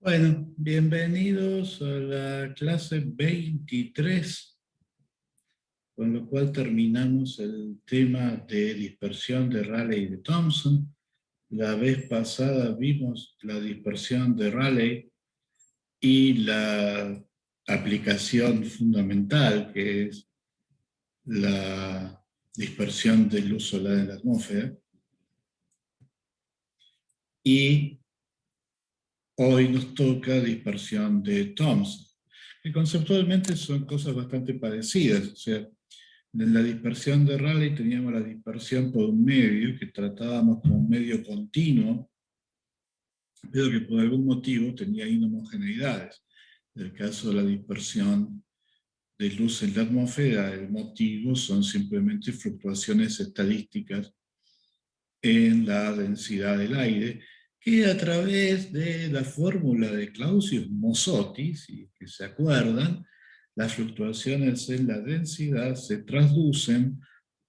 Bueno, bienvenidos a la clase 23, con lo cual terminamos el tema de dispersión de Rayleigh y de Thomson. La vez pasada vimos la dispersión de Rayleigh y la aplicación fundamental, que es la dispersión de luz solar en la atmósfera. Y hoy nos toca dispersión de Thomson, que conceptualmente son cosas bastante parecidas. O sea, en la dispersión de Rayleigh teníamos la dispersión por un medio, que tratábamos como un medio continuo, pero que por algún motivo tenía inhomogeneidades. En el caso de la dispersión de luz en la atmósfera, el motivo son simplemente fluctuaciones estadísticas en la densidad del aire, que a través de la fórmula de Clausius-Mosottis, si que se acuerdan, las fluctuaciones en la densidad se traducen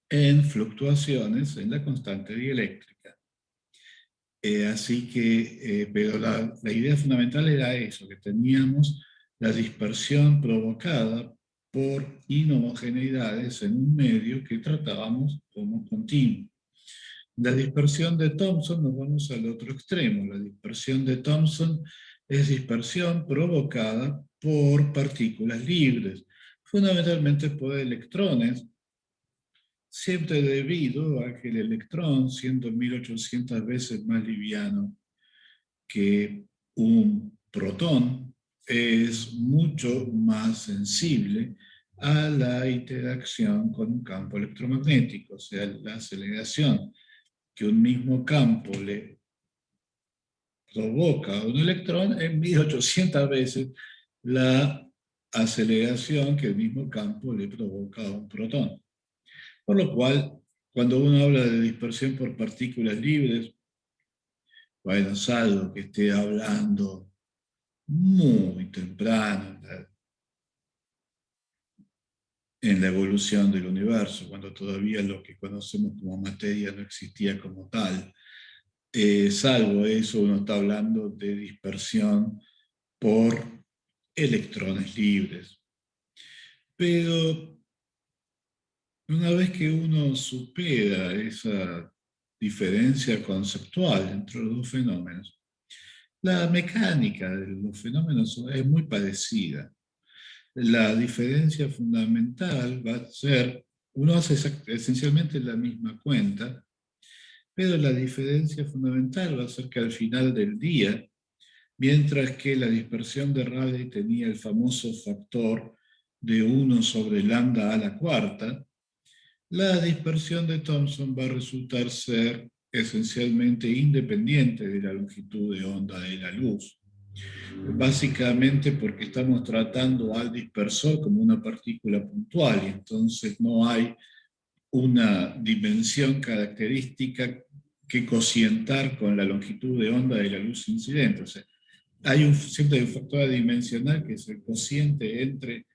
en fluctuaciones en la constante dieléctrica. Así que, pero la idea fundamental era eso, que teníamos la dispersión provocada por inhomogeneidades en un medio que tratábamos como continuo. La dispersión de Thomson, nos vamos al otro extremo. La dispersión de Thomson es dispersión provocada por partículas libres, fundamentalmente por electrones, siempre debido a que el electrón, siendo 1800 veces más liviano que un protón, es mucho más sensible a la interacción con un campo electromagnético, o sea, la aceleración que un mismo campo le provoca a un electrón es 1800 veces la aceleración que el mismo campo le provoca a un protón. Por lo cual, cuando uno habla de dispersión por partículas libres, bueno, salvo que esté hablando muy temprano en la evolución del universo, cuando todavía lo que conocemos como materia no existía como tal. Salvo eso, uno está hablando de dispersión por electrones libres. Pero una vez que uno supera esa diferencia conceptual entre los dos fenómenos, la mecánica de los fenómenos es muy parecida. La diferencia fundamental va a ser, uno hace esencialmente la misma cuenta, pero la diferencia fundamental va a ser que al final del día, mientras que la dispersión de Rayleigh tenía el famoso factor de 1 sobre lambda a la cuarta, la dispersión de Thomson va a resultar ser esencialmente independiente de la longitud de onda de la luz. Básicamente porque estamos tratando al dispersor como una partícula puntual y entonces no hay una dimensión característica que cocientar con la longitud de onda de la luz incidente. O sea, siempre hay un factor adimensional que es el cociente entre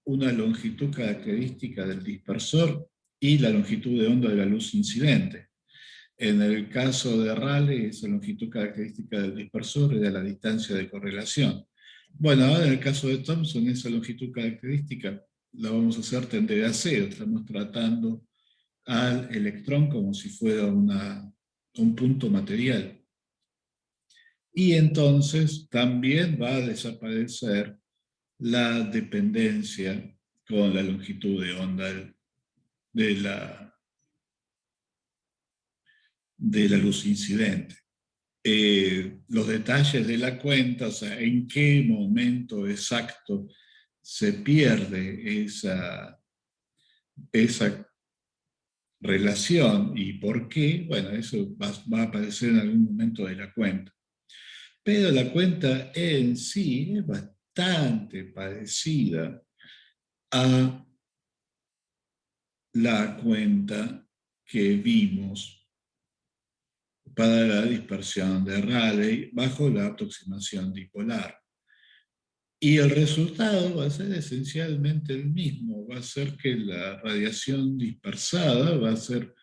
una longitud característica del dispersor y la longitud de onda de la luz incidente. En el caso de Rayleigh, esa longitud característica del dispersor era la distancia de correlación. Bueno, ahora en el caso de Thomson, esa longitud característica la vamos a hacer tender a cero. Estamos tratando al electrón como si fuera un punto material. Y entonces también va a desaparecer la dependencia con la longitud de onda de la luz incidente. Los detalles de la cuenta, o sea, en qué momento exacto se pierde esa relación y por qué, bueno, eso va a aparecer en algún momento de la cuenta. Pero la cuenta en sí es bastante parecida a la cuenta que vimos para la dispersión de Rayleigh bajo la aproximación dipolar. Y el resultado va a ser esencialmente el mismo, va a ser que la radiación dispersada va a ser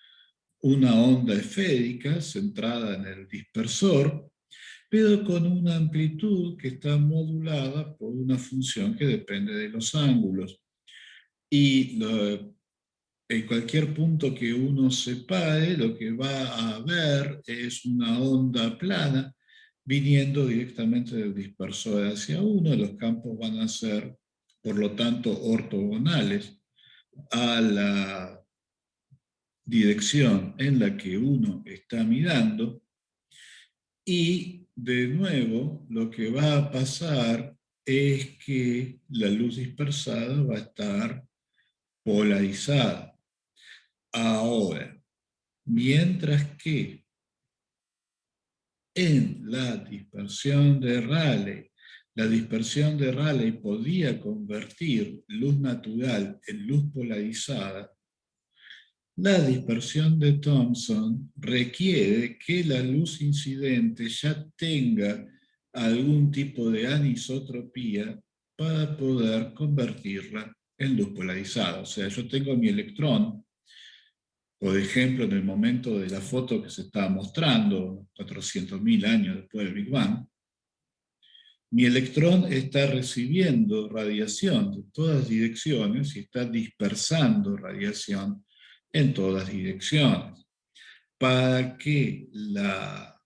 una onda esférica centrada en el dispersor, pero con una amplitud que está modulada por una función que depende de los ángulos. Y en cualquier punto que uno separe, lo que va a ver es una onda plana viniendo directamente del dispersor hacia uno. Los campos van a ser, por lo tanto, ortogonales a la dirección en la que uno está mirando. Y de nuevo, lo que va a pasar es que la luz dispersada va a estar polarizada. Ahora, mientras que en la dispersión de Rayleigh podía convertir luz natural en luz polarizada, la dispersión de Thomson requiere que la luz incidente ya tenga algún tipo de anisotropía para poder convertirla en luz polarizada. O sea, yo tengo mi electrón, por ejemplo, en el momento de la foto que se estaba mostrando, 400.000 años después del Big Bang, mi electrón está recibiendo radiación de todas direcciones y está dispersando radiación en todas direcciones. Para que la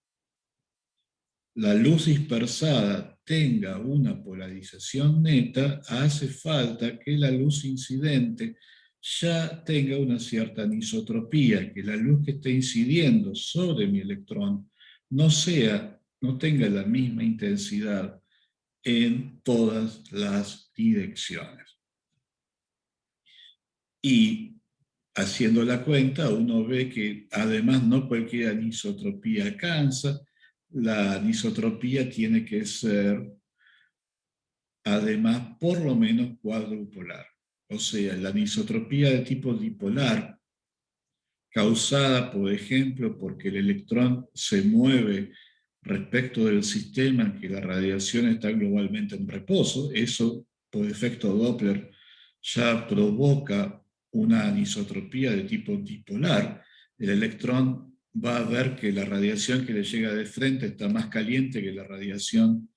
luz dispersada tenga una polarización neta, hace falta que la luz incidente ya tenga una cierta anisotropía, que la luz que esté incidiendo sobre mi electrón no tenga la misma intensidad en todas las direcciones. Y haciendo la cuenta, uno ve que además no cualquier anisotropía alcanza, la anisotropía tiene que ser además por lo menos cuadrupolar. O sea, la anisotropía de tipo dipolar, causada, por ejemplo, porque el electrón se mueve respecto del sistema en que la radiación está globalmente en reposo, eso por efecto Doppler ya provoca una anisotropía de tipo dipolar. El electrón va a ver que la radiación que le llega de frente está más caliente que la radiación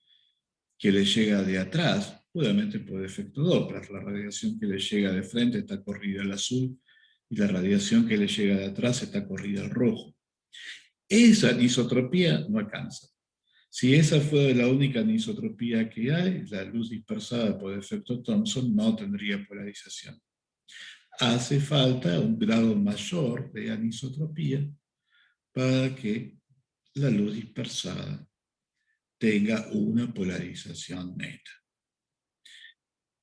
que le llega de atrás, puramente por efecto Doppler. La radiación que le llega de frente está corrida al azul y la radiación que le llega de atrás está corrida al rojo. Esa anisotropía no alcanza. Si esa fuera la única anisotropía que hay, la luz dispersada por efecto Thomson no tendría polarización. Hace falta un grado mayor de anisotropía para que la luz dispersada tenga una polarización neta.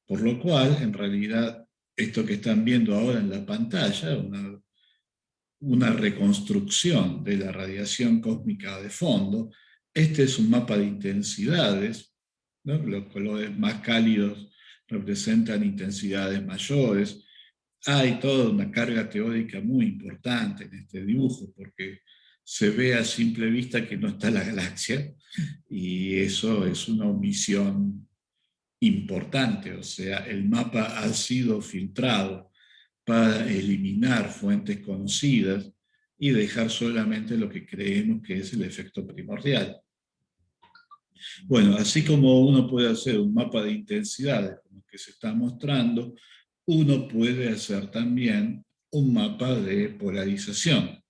Por lo cual, en realidad, esto que están viendo ahora en la pantalla, una reconstrucción de la radiación cósmica de fondo. Este es un mapa de intensidades, ¿no? Los colores más cálidos representan intensidades mayores. Hay toda una carga teórica muy importante en este dibujo, porque se ve a simple vista que no está la galaxia, y eso es una omisión importante. O sea, el mapa ha sido filtrado para eliminar fuentes conocidas y dejar solamente lo que creemos que es el efecto primordial. Bueno, así como uno puede hacer un mapa de intensidades como el que se está mostrando, uno puede hacer también un mapa de polarización.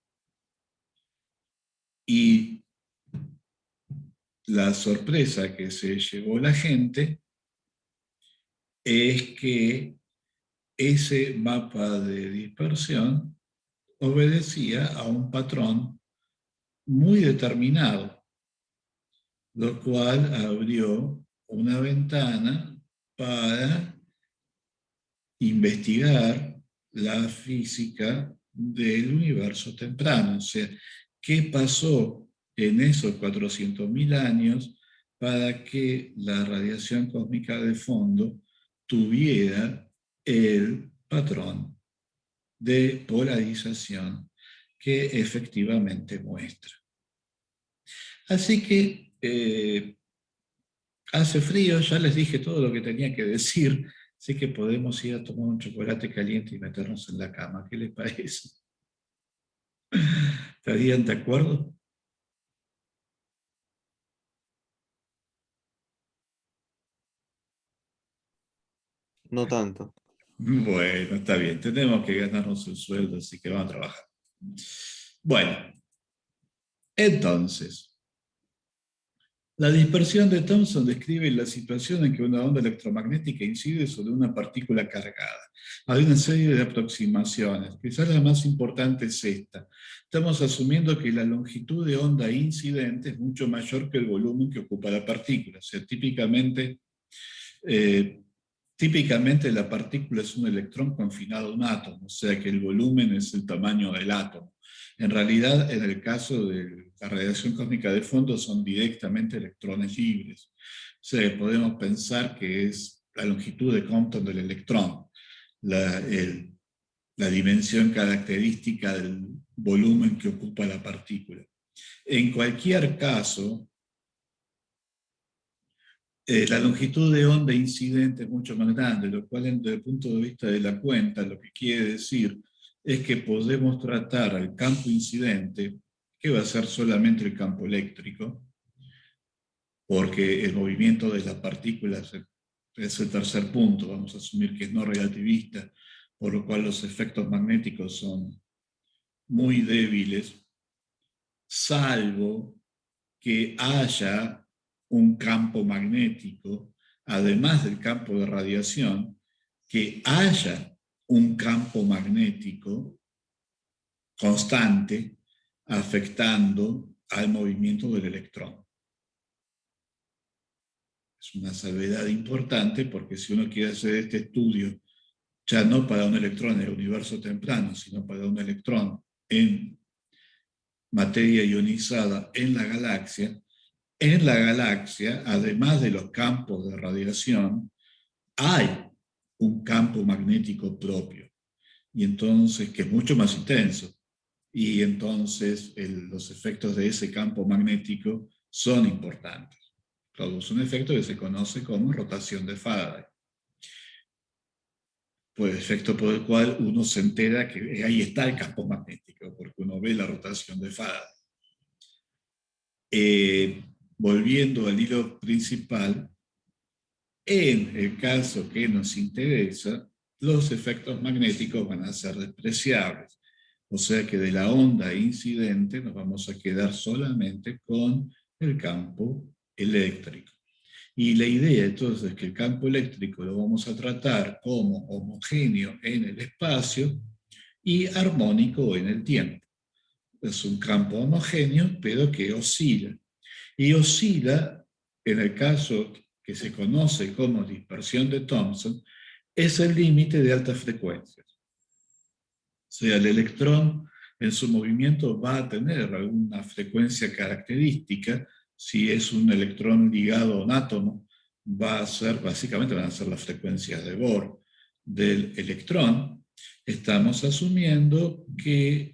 Y la sorpresa que se llevó la gente es que ese mapa de dispersión obedecía a un patrón muy determinado, lo cual abrió una ventana para investigar la física del universo temprano. O sea, ¿qué pasó en esos 400.000 años para que la radiación cósmica de fondo tuviera el patrón de polarización que efectivamente muestra? Así que hace frío, ya les dije todo lo que tenía que decir, así que podemos ir a tomar un chocolate caliente y meternos en la cama. ¿Qué les parece? ¿Estarían de acuerdo? No tanto. Bueno, está bien, tenemos que ganarnos el sueldo, así que vamos a trabajar. Bueno, entonces, la dispersión de Thomson describe la situación en que una onda electromagnética incide sobre una partícula cargada. Hay una serie de aproximaciones, quizás la más importante es esta. Estamos asumiendo que la longitud de onda incidente es mucho mayor que el volumen que ocupa la partícula. O sea, eh, típicamente la partícula es un electrón confinado a un átomo, o sea que el volumen es el tamaño del átomo. En realidad, en el caso de la radiación cósmica de fondo, son directamente electrones libres. O sea, podemos pensar que es la longitud de Compton del electrón, la, el- la dimensión característica del volumen que ocupa la partícula. En cualquier caso, la longitud de onda incidente es mucho más grande, lo cual desde el punto de vista de la cuenta, lo que quiere decir es que podemos tratar al campo incidente, que va a ser solamente el campo eléctrico, porque el movimiento de las partículas es el tercer punto, vamos a asumir que es no relativista, por lo cual los efectos magnéticos son muy débiles, salvo que haya un campo magnético, además del campo de radiación, que haya un campo magnético constante afectando al movimiento del electrón. Es una salvedad importante porque si uno quiere hacer este estudio, ya no para un electrón en el universo temprano, sino para un electrón en materia ionizada en la galaxia, además de los campos de radiación, hay un campo magnético propio, y entonces, que es mucho más intenso. Y entonces los efectos de ese campo magnético son importantes. Produce un efecto que se conoce como rotación de Faraday. Pues efecto por el cual uno se entera que ahí está el campo magnético, porque uno ve la rotación de Faraday. Volviendo al hilo principal, en el caso que nos interesa, los efectos magnéticos van a ser despreciables. O sea que de la onda incidente nos vamos a quedar solamente con el campo eléctrico. Y la idea entonces es que el campo eléctrico lo vamos a tratar como homogéneo en el espacio y armónico en el tiempo. Es un campo homogéneo, pero que oscila. Y oscila, en el caso que se conoce como dispersión de Thomson, es el límite de altas frecuencias. O sea, el electrón en su movimiento va a tener alguna frecuencia característica. Si es un electrón ligado a un átomo, va a ser, básicamente van a ser las frecuencias de Bohr del electrón. Estamos asumiendo que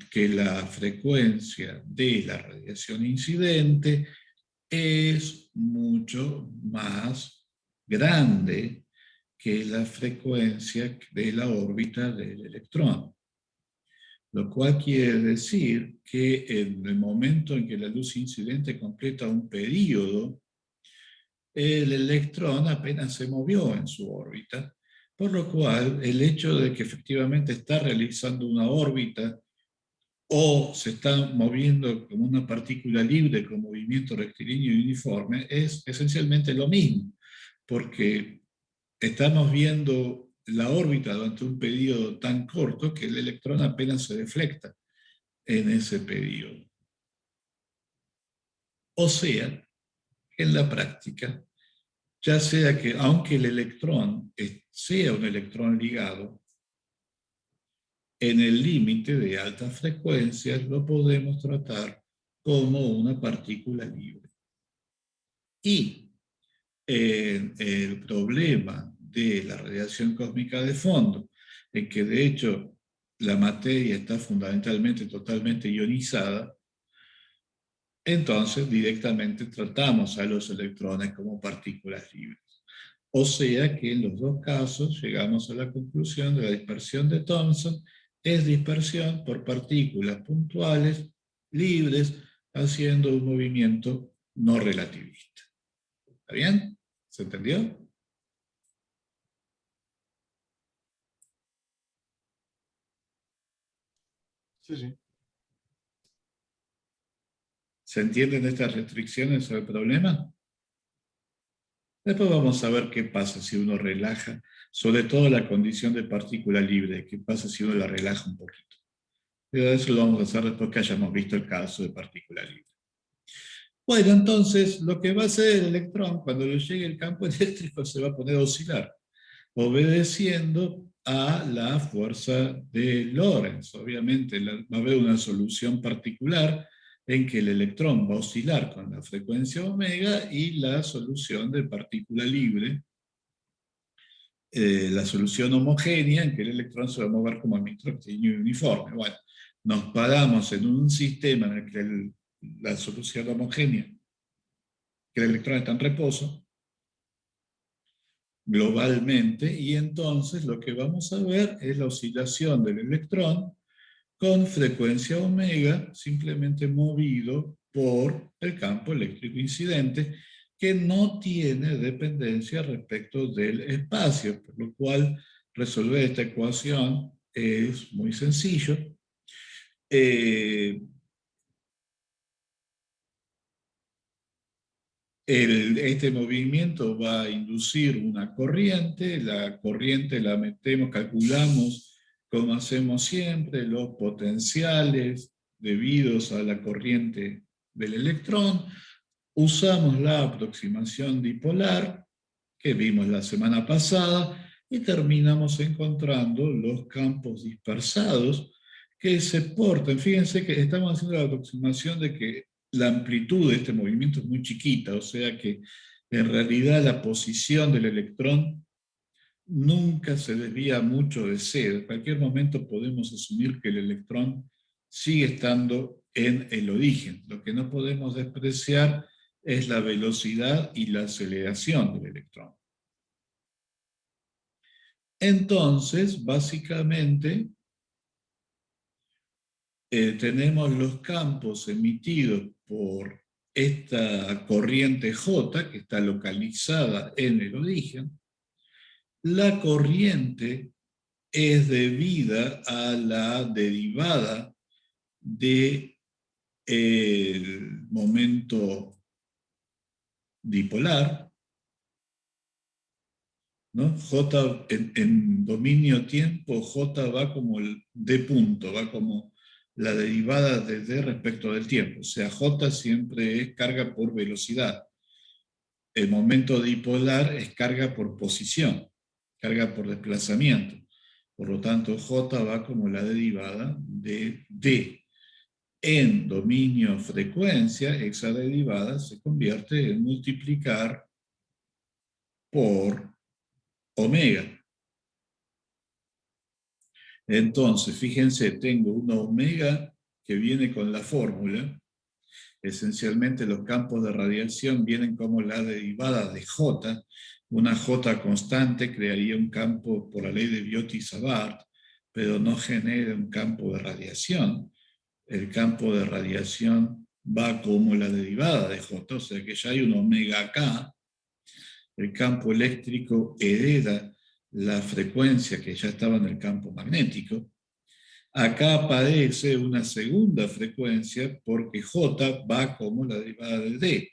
que la frecuencia de la radiación incidente es mucho más grande que la frecuencia de la órbita del electrón. Lo cual quiere decir que en el momento en que la luz incidente completa un periodo, el electrón apenas se movió en su órbita, por lo cual el hecho de que efectivamente está realizando una órbita o se está moviendo como una partícula libre con movimiento rectilíneo y uniforme, es esencialmente lo mismo, porque estamos viendo la órbita durante un periodo tan corto que el electrón apenas se deflecta en ese periodo. O sea, en la práctica, ya sea que aunque el electrón sea un electrón ligado, en el límite de altas frecuencias lo podemos tratar como una partícula libre. Y el problema de la radiación cósmica de fondo, en que de hecho la materia está fundamentalmente totalmente ionizada, entonces directamente tratamos a los electrones como partículas libres. O sea que en los dos casos llegamos a la conclusión de la dispersión de Thomson es dispersión por partículas puntuales, libres, haciendo un movimiento no relativista. ¿Está bien? ¿Se entendió? Sí, sí. ¿Se entienden estas restricciones al problema? Después vamos a ver qué pasa si uno relaja, sobre todo la condición de partícula libre, qué pasa si uno la relaja un poquito. Pero eso lo vamos a hacer después que hayamos visto el caso de partícula libre. Bueno, entonces lo que va a hacer el electrón cuando le llegue el campo eléctrico se va a poner a oscilar, obedeciendo a la fuerza de Lorentz. Obviamente va a haber una solución particular en que el electrón va a oscilar con la frecuencia omega y la solución de partícula libre, la solución homogénea en que el electrón se va a mover como microclíneo uniforme. Bueno, nos paramos en un sistema en el que la solución homogénea, que el electrón está en reposo, globalmente, y entonces lo que vamos a ver es la oscilación del electrón con frecuencia omega, simplemente movido por el campo eléctrico incidente, que no tiene dependencia respecto del espacio, por lo cual resolver esta ecuación es muy sencillo. Este movimiento va a inducir una corriente, la corriente la metemos, calculamos como hacemos siempre, los potenciales debidos a la corriente del electrón, usamos la aproximación dipolar que vimos la semana pasada y terminamos encontrando los campos dispersados que se portan. Fíjense que estamos haciendo la aproximación de que la amplitud de este movimiento es muy chiquita, o sea que en realidad la posición del electrón nunca se desvía mucho de cero. En cualquier momento podemos asumir que el electrón sigue estando en el origen. Lo que no podemos despreciar es la velocidad y la aceleración del electrón. Entonces, básicamente, tenemos los campos emitidos por esta corriente J, que está localizada en el origen. La corriente es debida a la derivada del momento dipolar, ¿no? J en dominio tiempo, J va como el D punto, va como la derivada de D respecto del tiempo. O sea, J siempre es carga por velocidad. El momento dipolar es carga por posición, carga por desplazamiento. Por lo tanto, J va como la derivada de D. En dominio frecuencia, esa derivada se convierte en multiplicar por omega. Entonces, fíjense, tengo una omega que viene con la fórmula. Esencialmente los campos de radiación vienen como la derivada de J. Una J constante crearía un campo por la ley de Biot-Savart, pero no genera un campo de radiación. El campo de radiación va como la derivada de J, o sea que ya hay un omega acá. El campo eléctrico hereda la frecuencia que ya estaba en el campo magnético. Acá aparece una segunda frecuencia porque J va como la derivada de D.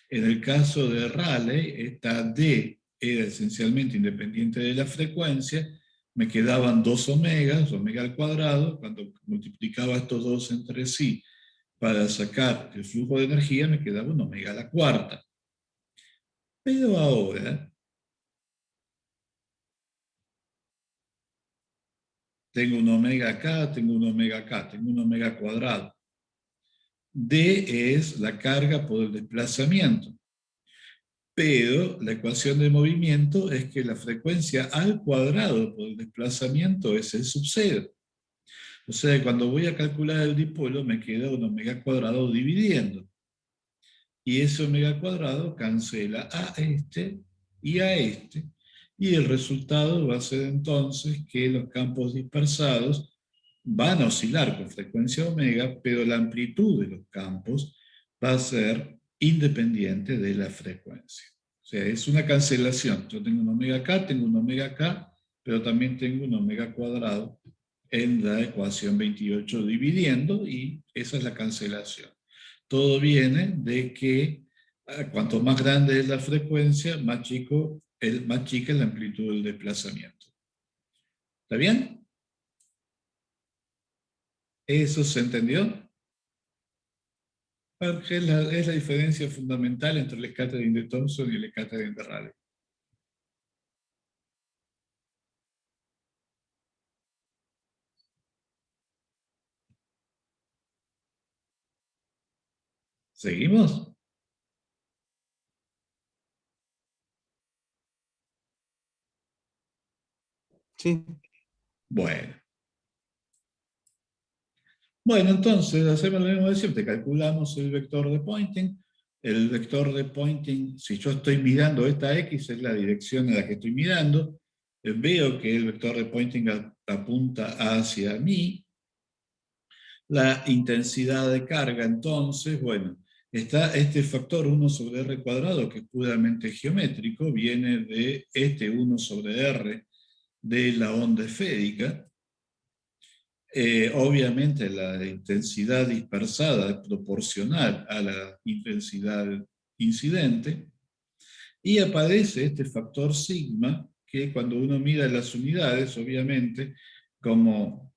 En el caso de Rayleigh, esta D era esencialmente independiente de la frecuencia, me quedaban dos omegas, omega al cuadrado, cuando multiplicaba estos dos entre sí para sacar el flujo de energía, me quedaba un omega a la cuarta. Pero ahora tengo un omega acá, tengo un omega acá, tengo un omega cuadrado. D es la carga por el desplazamiento. Pero la ecuación de movimiento es que la frecuencia al cuadrado por el desplazamiento es el sub 0. O sea, cuando voy a calcular el dipolo me queda un omega cuadrado dividiendo. Y ese omega cuadrado cancela a este y a este. Y el resultado va a ser entonces que los campos dispersados van a oscilar con frecuencia omega, pero la amplitud de los campos va a ser independiente de la frecuencia. O sea, es una cancelación. Yo tengo un omega acá, tengo un omega acá, pero también tengo un omega cuadrado en la ecuación 28 dividiendo, y esa es la cancelación. Todo viene de que cuanto más grande es la frecuencia, más chica es la amplitud del desplazamiento. ¿Está bien? ¿Eso se entendió? Porque es la diferencia fundamental entre el scattering de Thomson y el scattering de Rayleigh. ¿Seguimos? Sí. Bueno. Bueno, entonces hacemos lo mismo de siempre. Calculamos el vector de Poynting. El vector de Poynting, si yo estoy mirando esta X, es la dirección en la que estoy mirando. Veo que el vector de Poynting apunta hacia mí. La intensidad de carga, entonces, bueno, está este factor 1 sobre r cuadrado, que es puramente geométrico, viene de este 1 sobre r de la onda esférica. Obviamente la intensidad dispersada es proporcional a la intensidad incidente, y aparece este factor sigma, que cuando uno mira las unidades, obviamente, como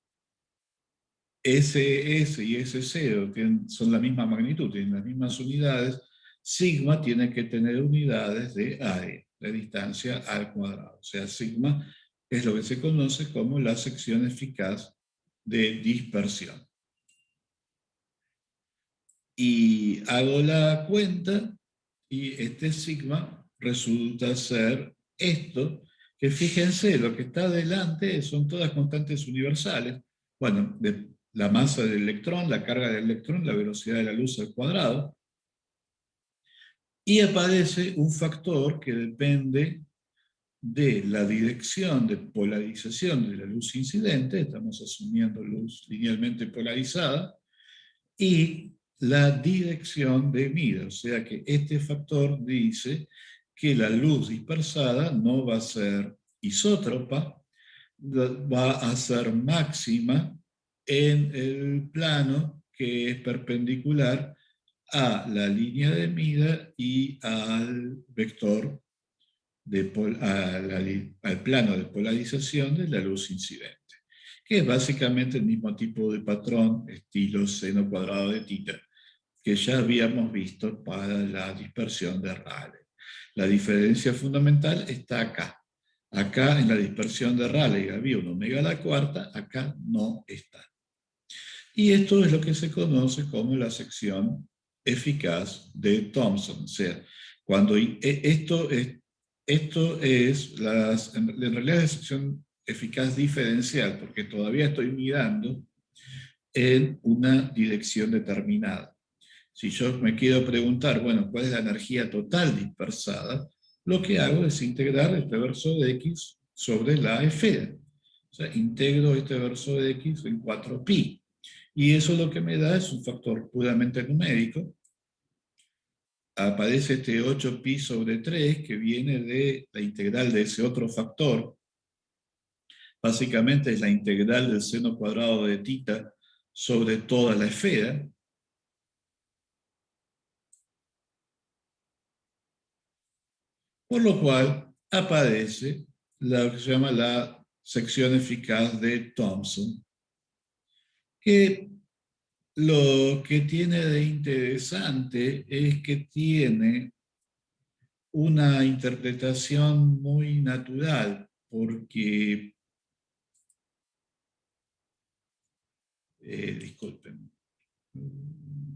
SS y S0 son la misma magnitud, tienen las mismas unidades, sigma tiene que tener unidades de área, de distancia al cuadrado. O sea, sigma es lo que se conoce como la sección eficaz de dispersión. Y hago la cuenta, y este sigma resulta ser esto, que fíjense, lo que está adelante son todas constantes universales. Bueno, de la masa del electrón, la carga del electrón, la velocidad de la luz al cuadrado, y aparece un factor que depende de la dirección de polarización de la luz incidente, estamos asumiendo luz linealmente polarizada, y la dirección de mida. O sea que este factor dice que la luz dispersada no va a ser isótropa, va a ser máxima en el plano que es perpendicular a la línea de mida y al vector al plano de polarización de la luz incidente, que es básicamente el mismo tipo de patrón estilo seno cuadrado de tita que ya habíamos visto para la dispersión de Rayleigh. La diferencia fundamental está acá. Acá en la dispersión de Rayleigh había un omega a la cuarta, acá no está. Y esto es lo que se conoce como la sección eficaz de Thomson. O sea, cuando esto es en realidad es sección eficaz diferencial, porque todavía estoy mirando en una dirección determinada. Si yo me quiero preguntar, bueno, ¿cuál es la energía total dispersada? Lo que hago es integrar este verso de X sobre la esfera. O sea, integro este verso de X en 4pi. Y eso lo que me da es un factor puramente numérico. Aparece este 8pi sobre 3, que viene de la integral de ese otro factor. Básicamente es la integral del seno cuadrado de tita sobre toda la esfera. Por lo cual aparece lo que se llama la sección eficaz de Thomson, que lo que tiene de interesante es que tiene una interpretación muy natural, porque, disculpen, no.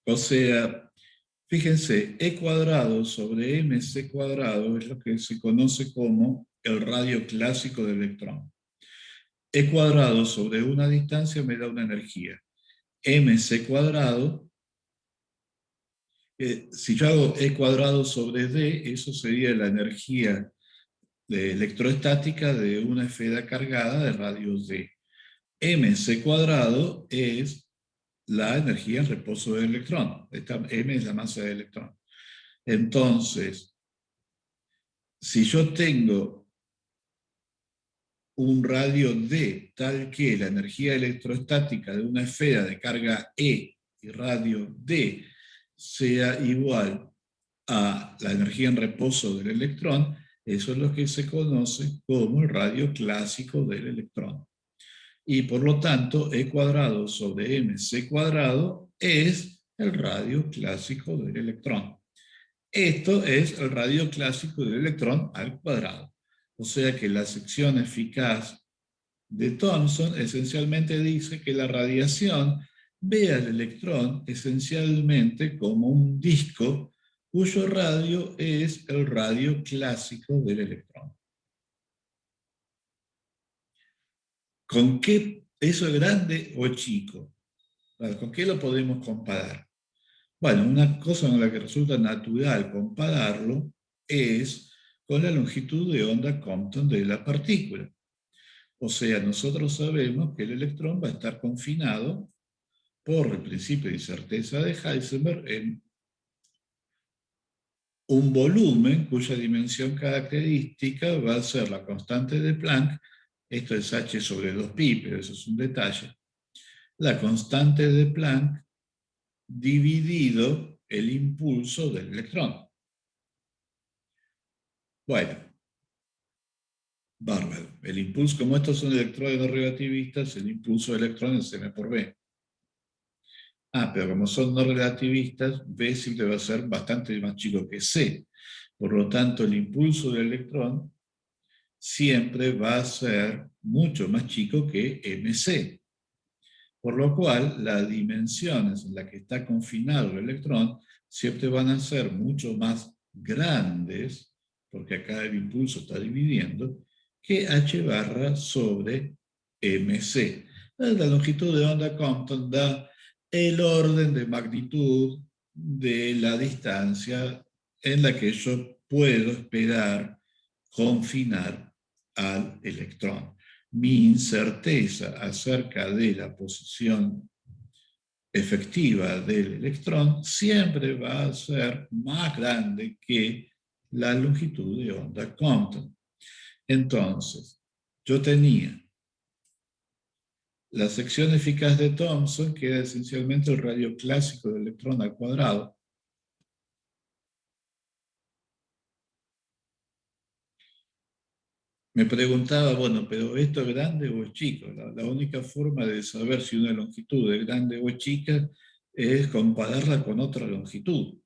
O sea, fíjense, E cuadrado sobre mc cuadrado es lo que se conoce como el radio clásico del electrón. E cuadrado sobre una distancia me da una energía. Mc cuadrado, si yo hago E cuadrado sobre D, eso sería la energía electrostática de una esfera cargada de radio D. Mc cuadrado es la energía en reposo del electrón. Esta m es la masa del electrón. Entonces, si yo tengo un radio D tal que la energía electrostática de una esfera de carga E y radio D sea igual a la energía en reposo del electrón, eso es lo que se conoce como el radio clásico del electrón. Y por lo tanto, E cuadrado sobre mc cuadrado es el radio clásico del electrón. Esto es el radio clásico del electrón al cuadrado. O sea que la sección eficaz de Thomson esencialmente dice que la radiación ve al electrón esencialmente como un disco cuyo radio es el radio clásico del electrón. ¿Con qué eso es grande o chico? ¿Con qué lo podemos comparar? Bueno, una cosa con la que resulta natural compararlo es con la longitud de onda Compton de la partícula. O sea, nosotros sabemos que el electrón va a estar confinado por el principio de incerteza de Heisenberg en un volumen cuya dimensión característica va a ser la constante de Planck. Esto es h sobre 2pi, pero eso es un detalle. La constante de Planck dividido el impulso del electrón. Bueno, bárbaro. El impulso, como estos son electrones no relativistas, el impulso del electrón es m por b. Pero como son no relativistas, B siempre va a ser bastante más chico que C. Por lo tanto, el impulso del electrón siempre va a ser mucho más chico que mc. Por lo cual, las dimensiones en las que está confinado el electrón siempre van a ser mucho más grandes, porque acá el impulso está dividiendo, que h barra sobre mc. La longitud de onda Compton da el orden de magnitud de la distancia en la que yo puedo esperar confinar al electrón. Mi incerteza acerca de la posición efectiva del electrón siempre va a ser más grande que la longitud de onda Compton. Entonces, yo tenía la sección eficaz de Thomson, que era esencialmente el radio clásico del electrón al cuadrado. Me preguntaba, bueno, pero ¿esto es grande o es chico? La única forma de saber si una longitud es grande o es chica es compararla con otra longitud,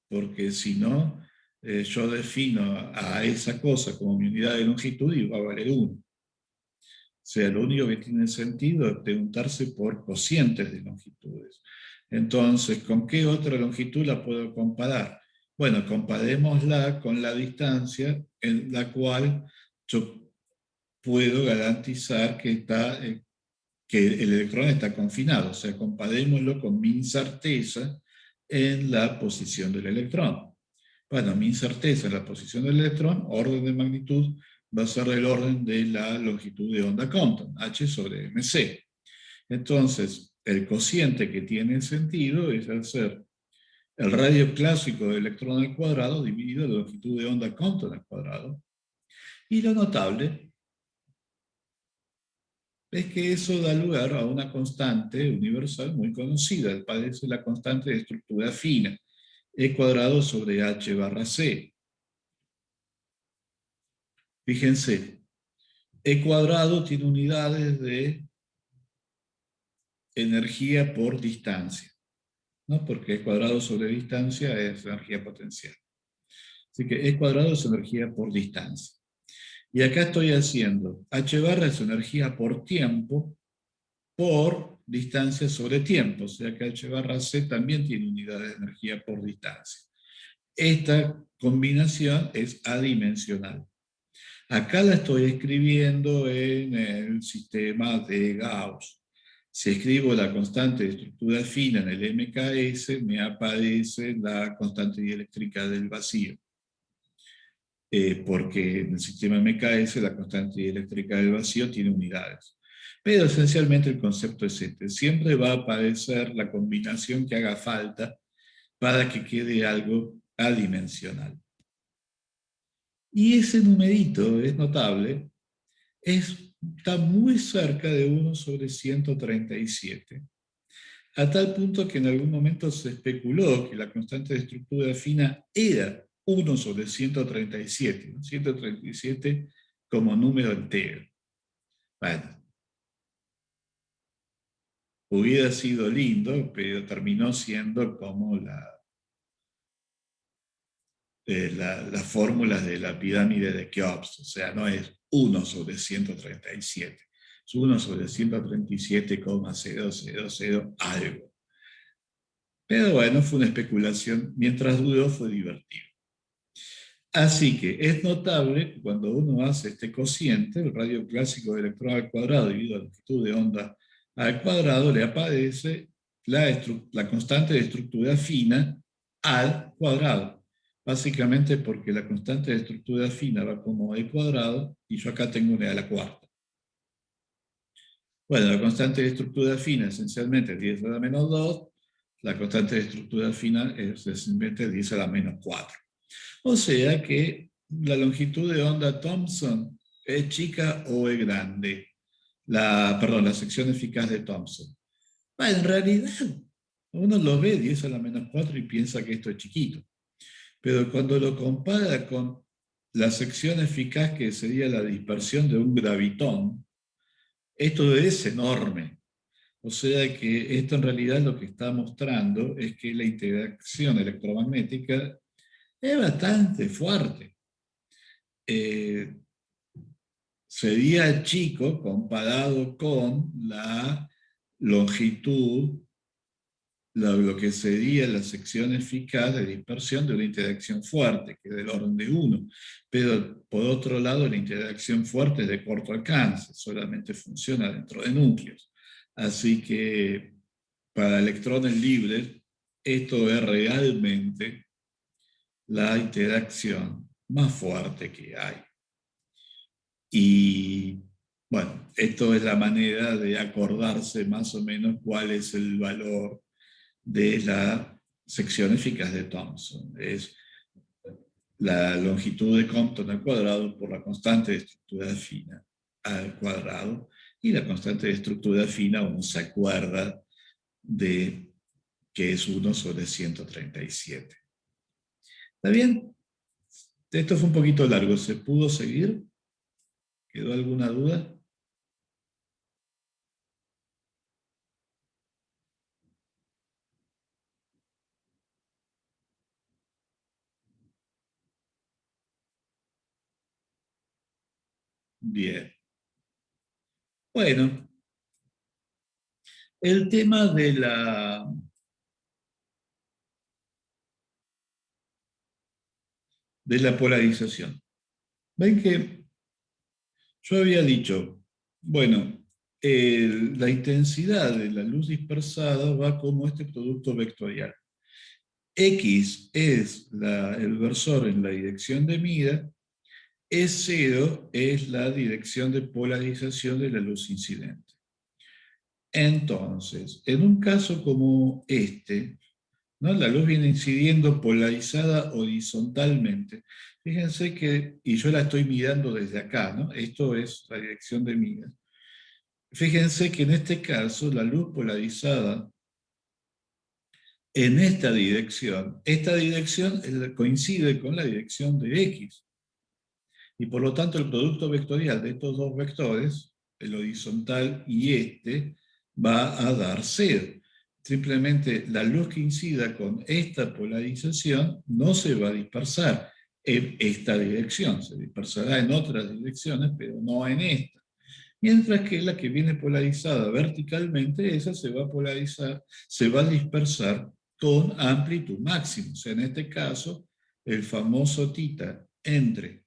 porque si no, yo defino a esa cosa como mi unidad de longitud y va a valer 1. O sea, lo único que tiene sentido es preguntarse por cocientes de longitudes. Entonces, ¿con qué otra longitud la puedo comparar? Bueno, comparémosla con la distancia en la cual yo puedo garantizar que el electrón está confinado. O sea, comparémoslo con mi incerteza en la posición del electrón. Bueno, mi incerteza en la posición del electrón, orden de magnitud, va a ser el orden de la longitud de onda Compton, h sobre mc. Entonces, el cociente que tiene sentido es hacer el radio clásico del electrón al cuadrado dividido la longitud de onda Compton al cuadrado. Y lo notable es que eso da lugar a una constante universal muy conocida, parece la constante de estructura fina, E cuadrado sobre h barra c. Fíjense, E cuadrado tiene unidades de energía por distancia, ¿no? Porque E cuadrado sobre distancia es energía potencial. Así que E cuadrado es energía por distancia. Y acá estoy haciendo h barra es energía por tiempo por distancia sobre tiempo, o sea que h barra c también tiene unidades de energía por distancia. Esta combinación es adimensional. Acá la estoy escribiendo en el sistema de Gauss. Si escribo la constante de estructura fina en el MKS, me aparece la constante dieléctrica del vacío. Porque en el sistema MKS la constante dieléctrica del vacío tiene unidades. Pero esencialmente el concepto es este. Siempre va a aparecer la combinación que haga falta para que quede algo adimensional. Y ese numerito es notable, está muy cerca de 1/137, a tal punto que en algún momento se especuló que la constante de estructura fina era 1/137, ¿no? 137 como número entero. Bueno, hubiera sido lindo, pero terminó siendo como las fórmulas de la pirámide de Keops, o sea, no es 1/137, es 1/137,000 algo. Pero bueno, fue una especulación, mientras duró fue divertido. Así que es notable que cuando uno hace este cociente, el radio clásico de electrón al cuadrado dividido a la longitud de onda al cuadrado, le aparece la constante de estructura fina al cuadrado. Básicamente porque la constante de estructura fina va como e cuadrado y yo acá tengo una a la cuarta. Bueno, la constante de estructura fina esencialmente es 10 a la menos 2, la constante de estructura fina es esencialmente 10 a la menos 4. O sea que la longitud de onda Thomson es chica o es grande. La sección eficaz de Thomson. Bueno, en realidad, uno lo ve 10 a la menos 4 y piensa que esto es chiquito. Pero cuando lo compara con la sección eficaz que sería la dispersión de un gravitón, esto es enorme. O sea que esto en realidad lo que está mostrando es que la interacción electromagnética es bastante fuerte. Sería chico comparado con la longitud, lo que sería la sección eficaz de dispersión de una interacción fuerte, que es del orden de 1. Pero por otro lado, la interacción fuerte es de corto alcance, solamente funciona dentro de núcleos. Así que para electrones libres, esto es realmente la interacción más fuerte que hay. Y bueno, esto es la manera de acordarse más o menos cuál es el valor de la sección eficaz de Thomson. Es la longitud de Compton al cuadrado por la constante de estructura fina al cuadrado. Y la constante de estructura fina, uno se acuerda de que es 1/137. ¿Está bien? Esto fue un poquito largo. ¿Se pudo seguir? ¿Quedó alguna duda? Bien. Bueno, el tema de la polarización. Ven que yo había dicho, bueno, la intensidad de la luz dispersada va como este producto vectorial. X es el versor en la dirección de mira, E0 es la dirección de polarización de la luz incidente. Entonces, en un caso como este, ¿no? La luz viene incidiendo polarizada horizontalmente. Fíjense que, y yo la estoy mirando desde acá, ¿no? Esto es la dirección de mira. Fíjense que en este caso la luz polarizada en esta dirección coincide con la dirección de X. Y por lo tanto el producto vectorial de estos dos vectores, el horizontal y este, va a dar 0. Simplemente la luz que incida con esta polarización no se va a dispersar en esta dirección, se dispersará en otras direcciones, pero no en esta. Mientras que la que viene polarizada verticalmente, esa se va a polarizar, se va a dispersar con amplitud máxima. O sea, en este caso, el famoso θ entre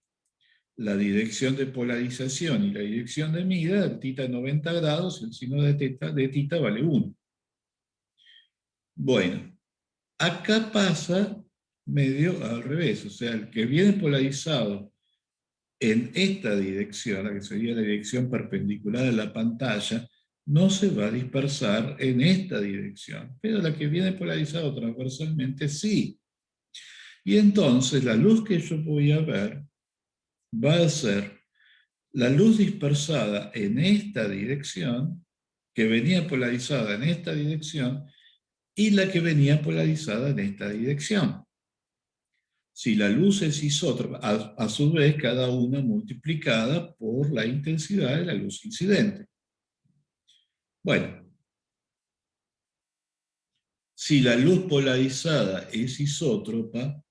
la dirección de polarización y la dirección de mira, el θ 90 grados, el signo de θ vale 1. Bueno, acá pasa medio al revés, o sea, el que viene polarizado en esta dirección, la que sería la dirección perpendicular a la pantalla, no se va a dispersar en esta dirección, pero la que viene polarizada transversalmente sí. Y entonces la luz que yo voy a ver va a ser la luz dispersada en esta dirección, que venía polarizada en esta dirección, y la que venía polarizada en esta dirección. Si la luz es isótropa, a su vez cada una multiplicada por la intensidad de la luz incidente. Bueno, si la luz polarizada es isótropa,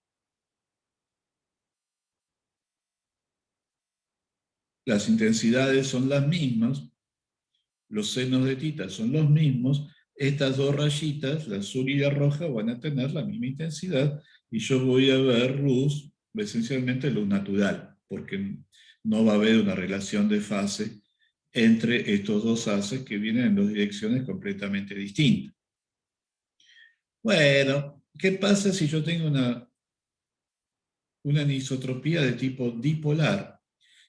las intensidades son las mismas, los senos de tita son los mismos, estas dos rayitas, la azul y la roja, van a tener la misma intensidad y yo voy a ver luz, esencialmente luz natural, porque no va a haber una relación de fase entre estos dos haces que vienen en dos direcciones completamente distintas. Bueno, ¿qué pasa si yo tengo una anisotropía de tipo dipolar?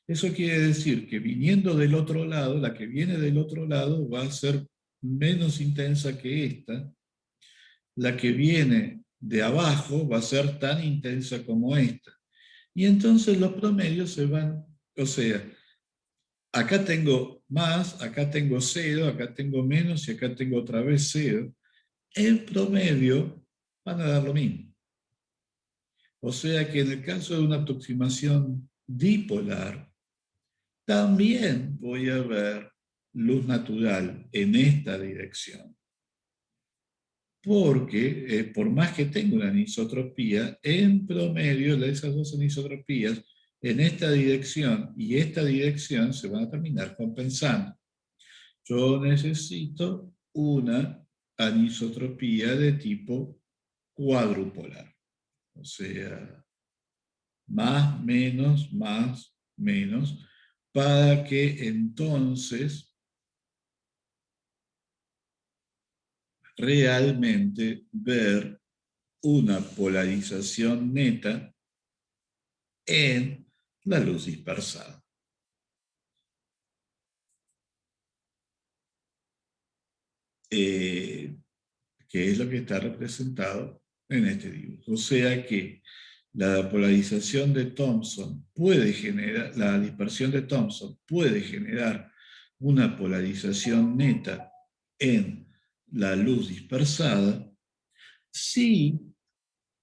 Eso quiere decir que viniendo del otro lado, la que viene del otro lado va a ser menos intensa que esta, la que viene de abajo va a ser tan intensa como esta. Y entonces los promedios se van, o sea, acá tengo más, acá tengo cero, acá tengo menos y acá tengo otra vez cero. En promedio van a dar lo mismo. O sea que en el caso de una aproximación dipolar, también voy a ver luz natural en esta dirección. Porque por más que tenga una anisotropía, en promedio de esas dos anisotropías, en esta dirección y esta dirección se van a terminar compensando. Yo necesito una anisotropía de tipo cuadrupolar. O sea, más, menos, para que entonces realmente ver una polarización neta en la luz dispersada. Que es lo que está representado en este dibujo. O sea que la polarización de Thomson puede generar, la dispersión de Thomson puede generar una polarización neta en la luz dispersada si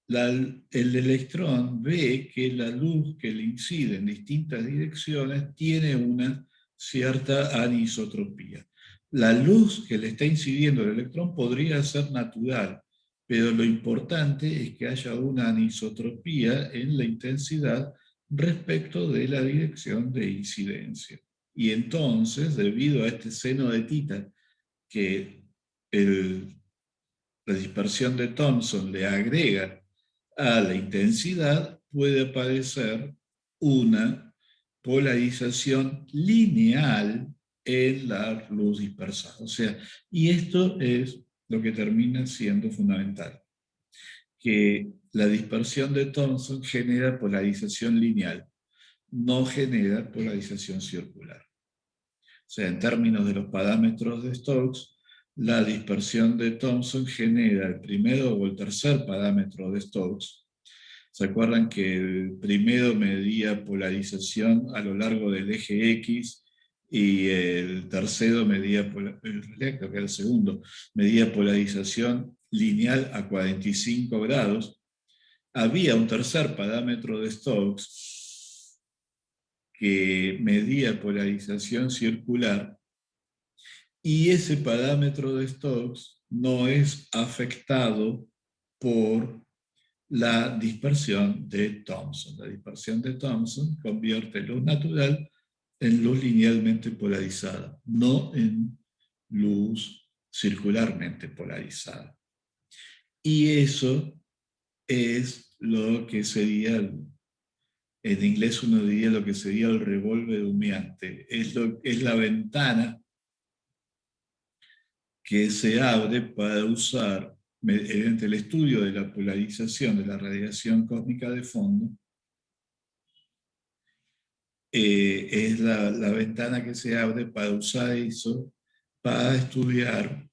el electrón ve que la luz que le incide en distintas direcciones tiene una cierta anisotropía. La luz que le está incidiendo el electrón podría ser natural, pero lo importante es que haya una anisotropía en la intensidad respecto de la dirección de incidencia. Y entonces, debido a este seno de tita que la dispersión de Thomson le agrega a la intensidad, puede aparecer una polarización lineal en la luz dispersada. O sea, y esto es lo que termina siendo fundamental, que la dispersión de Thomson genera polarización lineal, no genera polarización circular. O sea, en términos de los parámetros de Stokes, la dispersión de Thomson genera el primero o el tercer parámetro de Stokes. ¿Se acuerdan que el primero medía polarización a lo largo del eje X y el tercero medía, creo que el segundo, medía polarización lineal a 45 grados? Había un tercer parámetro de Stokes que medía polarización circular y ese parámetro de Stokes no es afectado por la dispersión de Thomson. La dispersión de Thomson convierte luz natural en luz linealmente polarizada, no en luz circularmente polarizada. Y eso es lo que sería, en inglés uno diría lo que sería el revólver humeante, es la ventana que se abre para usar, mediante el estudio de la polarización de la radiación cósmica de fondo, es la ventana que se abre para usar eso, para estudiar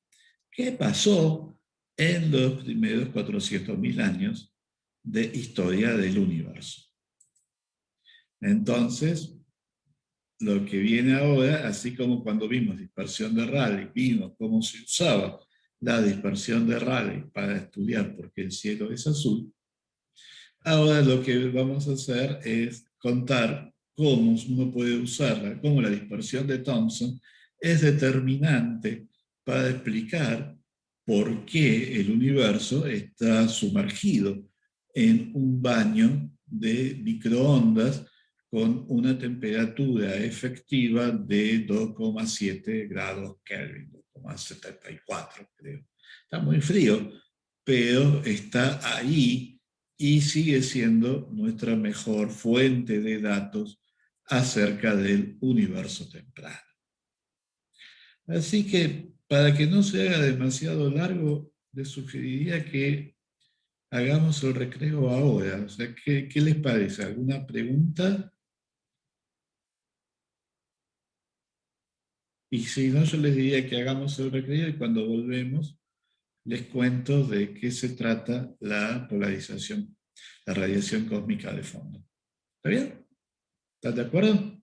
qué pasó en los primeros 400.000 años de historia del universo. Entonces, lo que viene ahora, así como cuando vimos dispersión de Rayleigh, vimos cómo se usaba la dispersión de Rayleigh para estudiar por qué el cielo es azul, ahora lo que vamos a hacer es contar cómo uno puede usarla, cómo la dispersión de Thomson es determinante para explicar por qué el universo está sumergido en un baño de microondas con una temperatura efectiva de 2,7 grados Kelvin, 2,74 creo. Está muy frío, pero está ahí y sigue siendo nuestra mejor fuente de datos acerca del universo temprano. Así que, para que no se haga demasiado largo, les sugeriría que hagamos el recreo ahora. O sea, ¿qué les parece? ¿Alguna pregunta? Y si no, yo les diría que hagamos el recreo y cuando volvemos les cuento de qué se trata la polarización, la radiación cósmica de fondo. ¿Está bien? ¿Estás de acuerdo?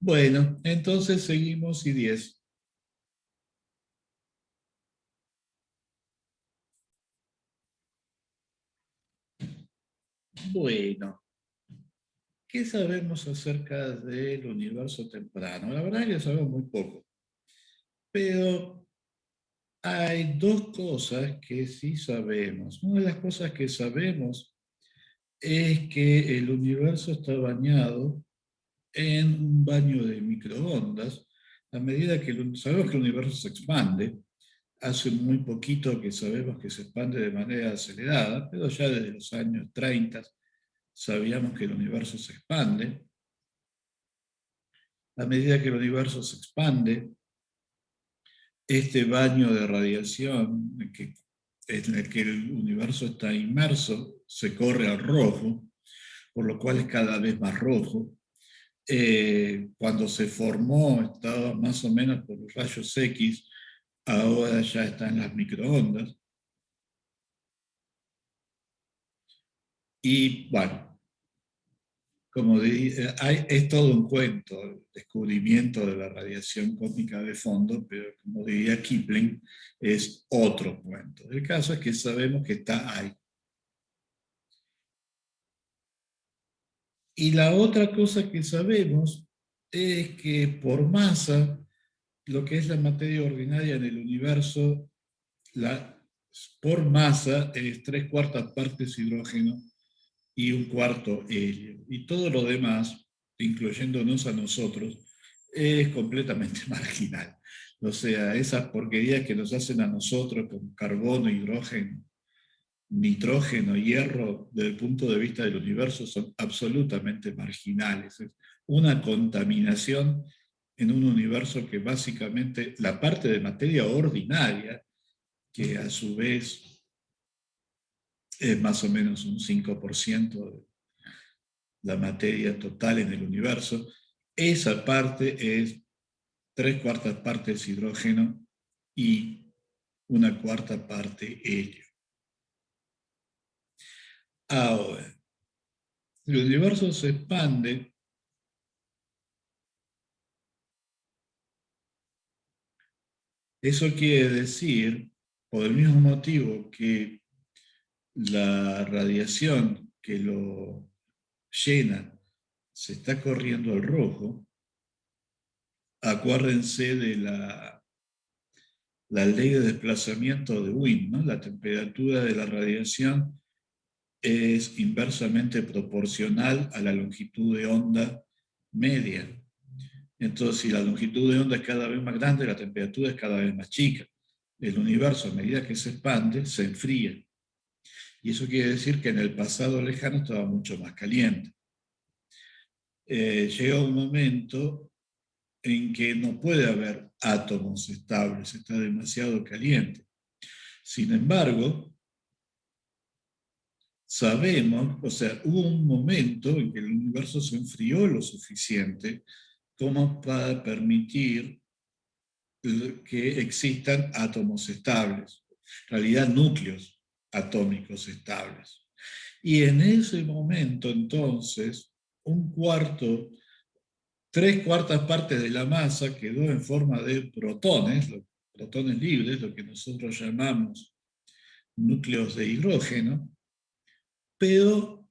Bueno, entonces seguimos y 10. Bueno, ¿qué sabemos acerca del universo temprano? La verdad es que sabemos muy poco, pero hay dos cosas que sí sabemos. Una de las cosas que sabemos es que el universo está bañado en un baño de microondas a medida que sabemos que el universo se expande. Hace muy poquito que sabemos que se expande de manera acelerada, pero ya desde los años 30 sabíamos que el universo se expande. A medida que el universo se expande, este baño de radiación en el que el universo está inmerso se corre al rojo, por lo cual es cada vez más rojo. Cuando se formó estaba más o menos por los rayos X, ahora ya está en las microondas. Y bueno, como es todo un cuento, el descubrimiento de la radiación cósmica de fondo, pero como diría Kipling, es otro cuento. El caso es que sabemos que está ahí. Y la otra cosa que sabemos es que por masa, lo que es la materia ordinaria en el universo, la, por masa es 3/4 partes hidrógeno y 1/4 helio. Y todo lo demás, incluyéndonos a nosotros, es completamente marginal. O sea, esas porquerías que nos hacen a nosotros con carbono, hidrógeno, nitrógeno, hierro, desde el punto de vista del universo, son absolutamente marginales. Es una contaminación en un universo que básicamente la parte de materia ordinaria, que a su vez es más o menos un 5% de la materia total en el universo, esa parte es 3/4 partes hidrógeno y 1/4 parte helio. Ahora, el universo se expande. Eso quiere decir, por el mismo motivo que la radiación que lo llena se está corriendo al rojo, acuérdense de la ley de desplazamiento de Wien, ¿no? La temperatura de la radiación es inversamente proporcional a la longitud de onda media. Entonces, si la longitud de onda es cada vez más grande, la temperatura es cada vez más chica. El universo, a medida que se expande, se enfría. Y eso quiere decir que en el pasado lejano estaba mucho más caliente. Llega un momento en que no puede haber átomos estables, está demasiado caliente. Sin embargo, sabemos, o sea, hubo un momento en que el universo se enfrió lo suficiente como para permitir que existan átomos estables, en realidad núcleos atómicos estables. Y en ese momento, entonces, tres cuartas partes de la masa quedó en forma de protones, los protones libres, lo que nosotros llamamos núcleos de hidrógeno, pero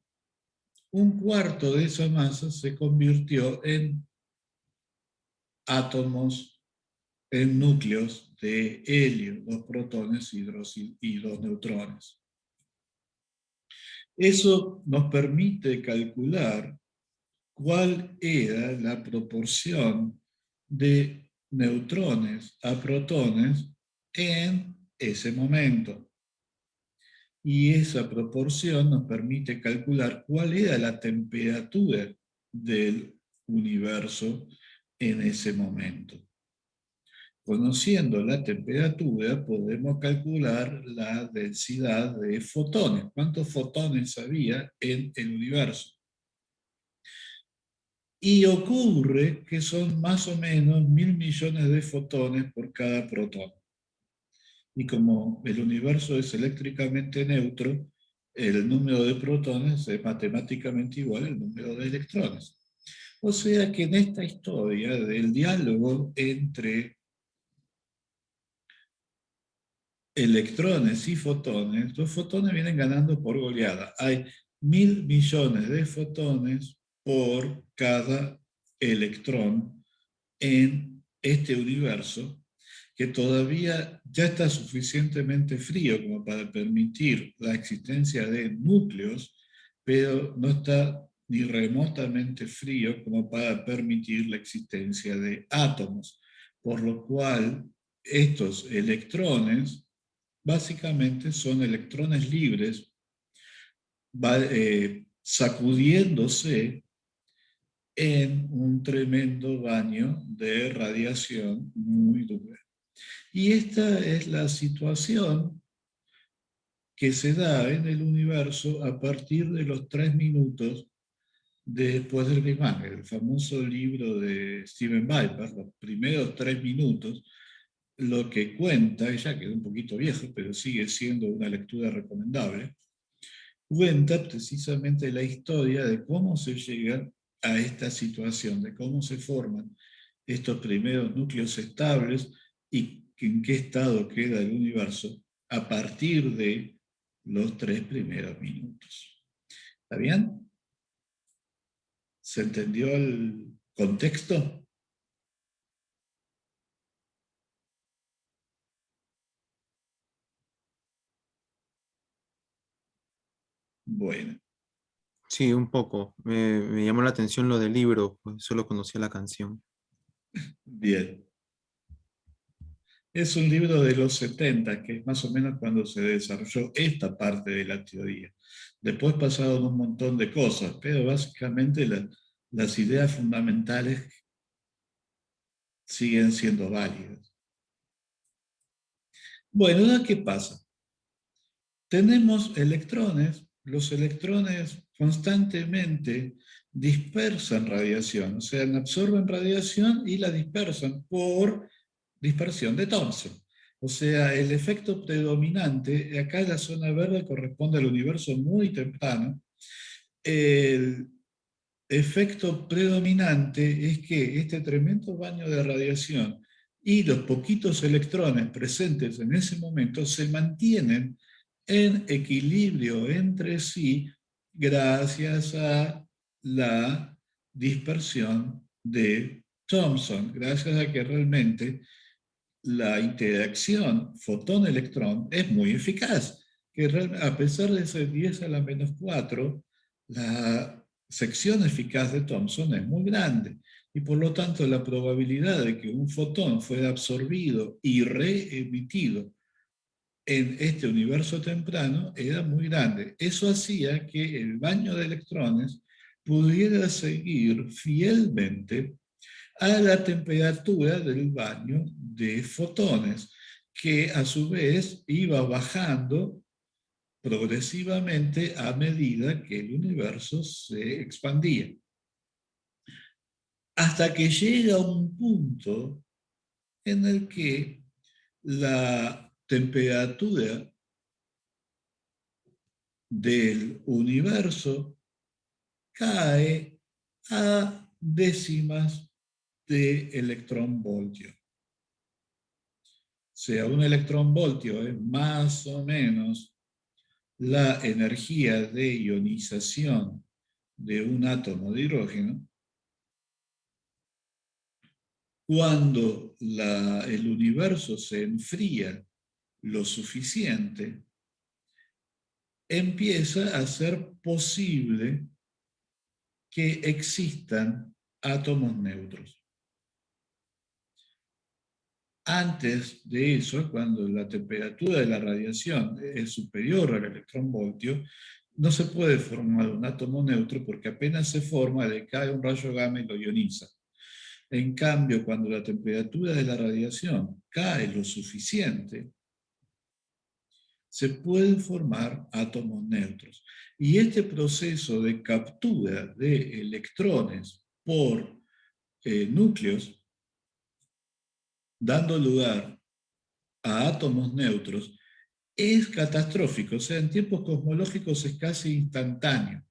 un cuarto de esa masa se convirtió en átomos, en núcleos de helio, dos protones y dos neutrones. Eso nos permite calcular cuál era la proporción de neutrones a protones en ese momento. Y esa proporción nos permite calcular cuál era la temperatura del universo en ese momento. Conociendo la temperatura, podemos calcular la densidad de fotones. ¿Cuántos fotones había en el universo? Y ocurre que son más o menos 1.000 millones de fotones por cada protón. Y como el universo es eléctricamente neutro, el número de protones es matemáticamente igual al número de electrones. O sea que en esta historia del diálogo entre electrones y fotones, los fotones vienen ganando por goleada. Hay 1.000 millones de fotones por cada electrón en este universo, que todavía ya está suficientemente frío como para permitir la existencia de núcleos, pero no está ni remotamente frío como para permitir la existencia de átomos, por lo cual estos electrones básicamente son electrones libres sacudiéndose en un tremendo baño de radiación muy dura. Y esta es la situación que se da en el universo a partir de los 3 minutos después del Big Bang. El famoso libro de Steven Piper, los primeros 3 minutos, lo que cuenta, ya quedó un poquito viejo, pero sigue siendo una lectura recomendable, cuenta precisamente la historia de cómo se llega a esta situación, de cómo se forman estos primeros núcleos estables y en qué estado queda el universo a partir de los 3 primeros minutos. ¿Está bien? ¿Se entendió el contexto? Bueno, Sí, un poco. Me llamó la atención lo del libro, pues solo conocía la canción. bien. Es un libro de los 70, que es más o menos cuando se desarrolló esta parte de la teoría. Después pasaron un montón de cosas, pero básicamente las ideas fundamentales siguen siendo válidas. Bueno, ¿qué pasa? Tenemos electrones, los electrones constantemente dispersan radiación, o sea, absorben radiación y la dispersan por dispersión de Thomson. O sea, el efecto predominante, acá la zona verde corresponde al universo muy temprano, el efecto predominante es que este tremendo baño de radiación y los poquitos electrones presentes en ese momento se mantienen en equilibrio entre sí gracias a la dispersión de Thomson, gracias a que realmente la interacción fotón-electrón es muy eficaz, que a pesar de ser 10 a la menos 4, la sección eficaz de Thomson es muy grande y por lo tanto la probabilidad de que un fotón fuera absorbido y reemitido en este universo temprano era muy grande. Eso hacía que el baño de electrones pudiera seguir fielmente a la temperatura del baño de fotones, que a su vez iba bajando progresivamente a medida que el universo se expandía. Hasta que llega un punto en el que la temperatura del universo cae a décimas de electronvoltio. O sea, un electronvoltio es más o menos la energía de ionización de un átomo de hidrógeno. Cuando el universo se enfría lo suficiente, empieza a ser posible que existan átomos neutros. Antes de eso, cuando la temperatura de la radiación es superior al electronvoltio, no se puede formar un átomo neutro porque apenas se forma, le cae un rayo gamma y lo ioniza. En cambio, cuando la temperatura de la radiación cae lo suficiente, se pueden formar átomos neutros. Y este proceso de captura de electrones por núcleos, dando lugar a átomos neutros, es catastrófico. O sea, en tiempos cosmológicos es casi instantáneo.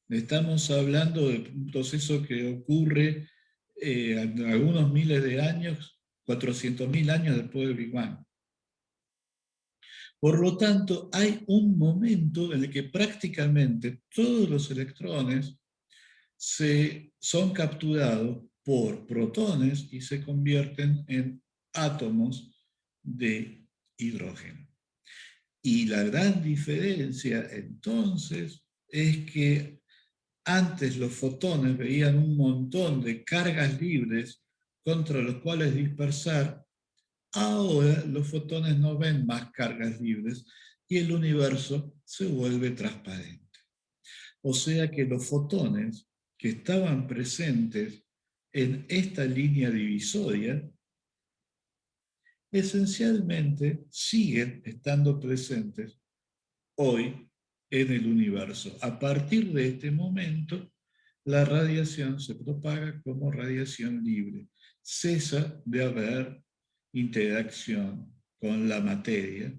Estamos hablando de un proceso que ocurre algunos miles de años, 400.000 años después del Big Bang. Por lo tanto, hay un momento en el que prácticamente todos los electrones son capturados por protones y se convierten en átomos de hidrógeno. Y la gran diferencia entonces es que antes los fotones veían un montón de cargas libres contra los cuales dispersar. Ahora los fotones no ven más cargas libres y el universo se vuelve transparente. O sea que los fotones que estaban presentes en esta línea divisoria esencialmente siguen estando presentes hoy en el universo. A partir de este momento, la radiación se propaga como radiación libre. Cesa de haber interacción con la materia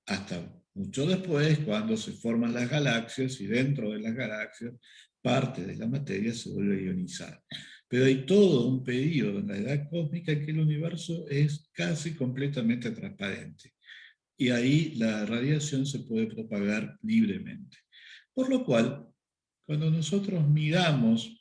hasta mucho después, cuando se forman las galaxias y dentro de las galaxias parte de la materia se vuelve a ionizar. Pero hay todo un periodo en la edad cósmica en que el universo es casi completamente transparente. Y ahí la radiación se puede propagar libremente. Por lo cual, cuando nosotros miramos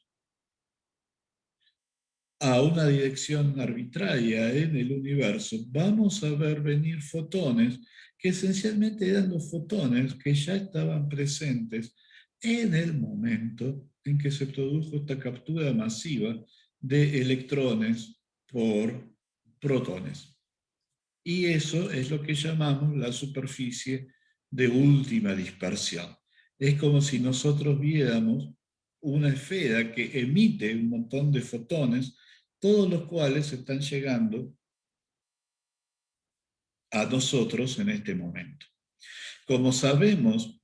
a una dirección arbitraria en el universo, vamos a ver venir fotones que esencialmente eran los fotones que ya estaban presentes en el momento en que se produjo esta captura masiva de electrones por protones. Y eso es lo que llamamos la superficie de última dispersión. Es como si nosotros viéramos una esfera que emite un montón de fotones, todos los cuales están llegando a nosotros en este momento. Como sabemos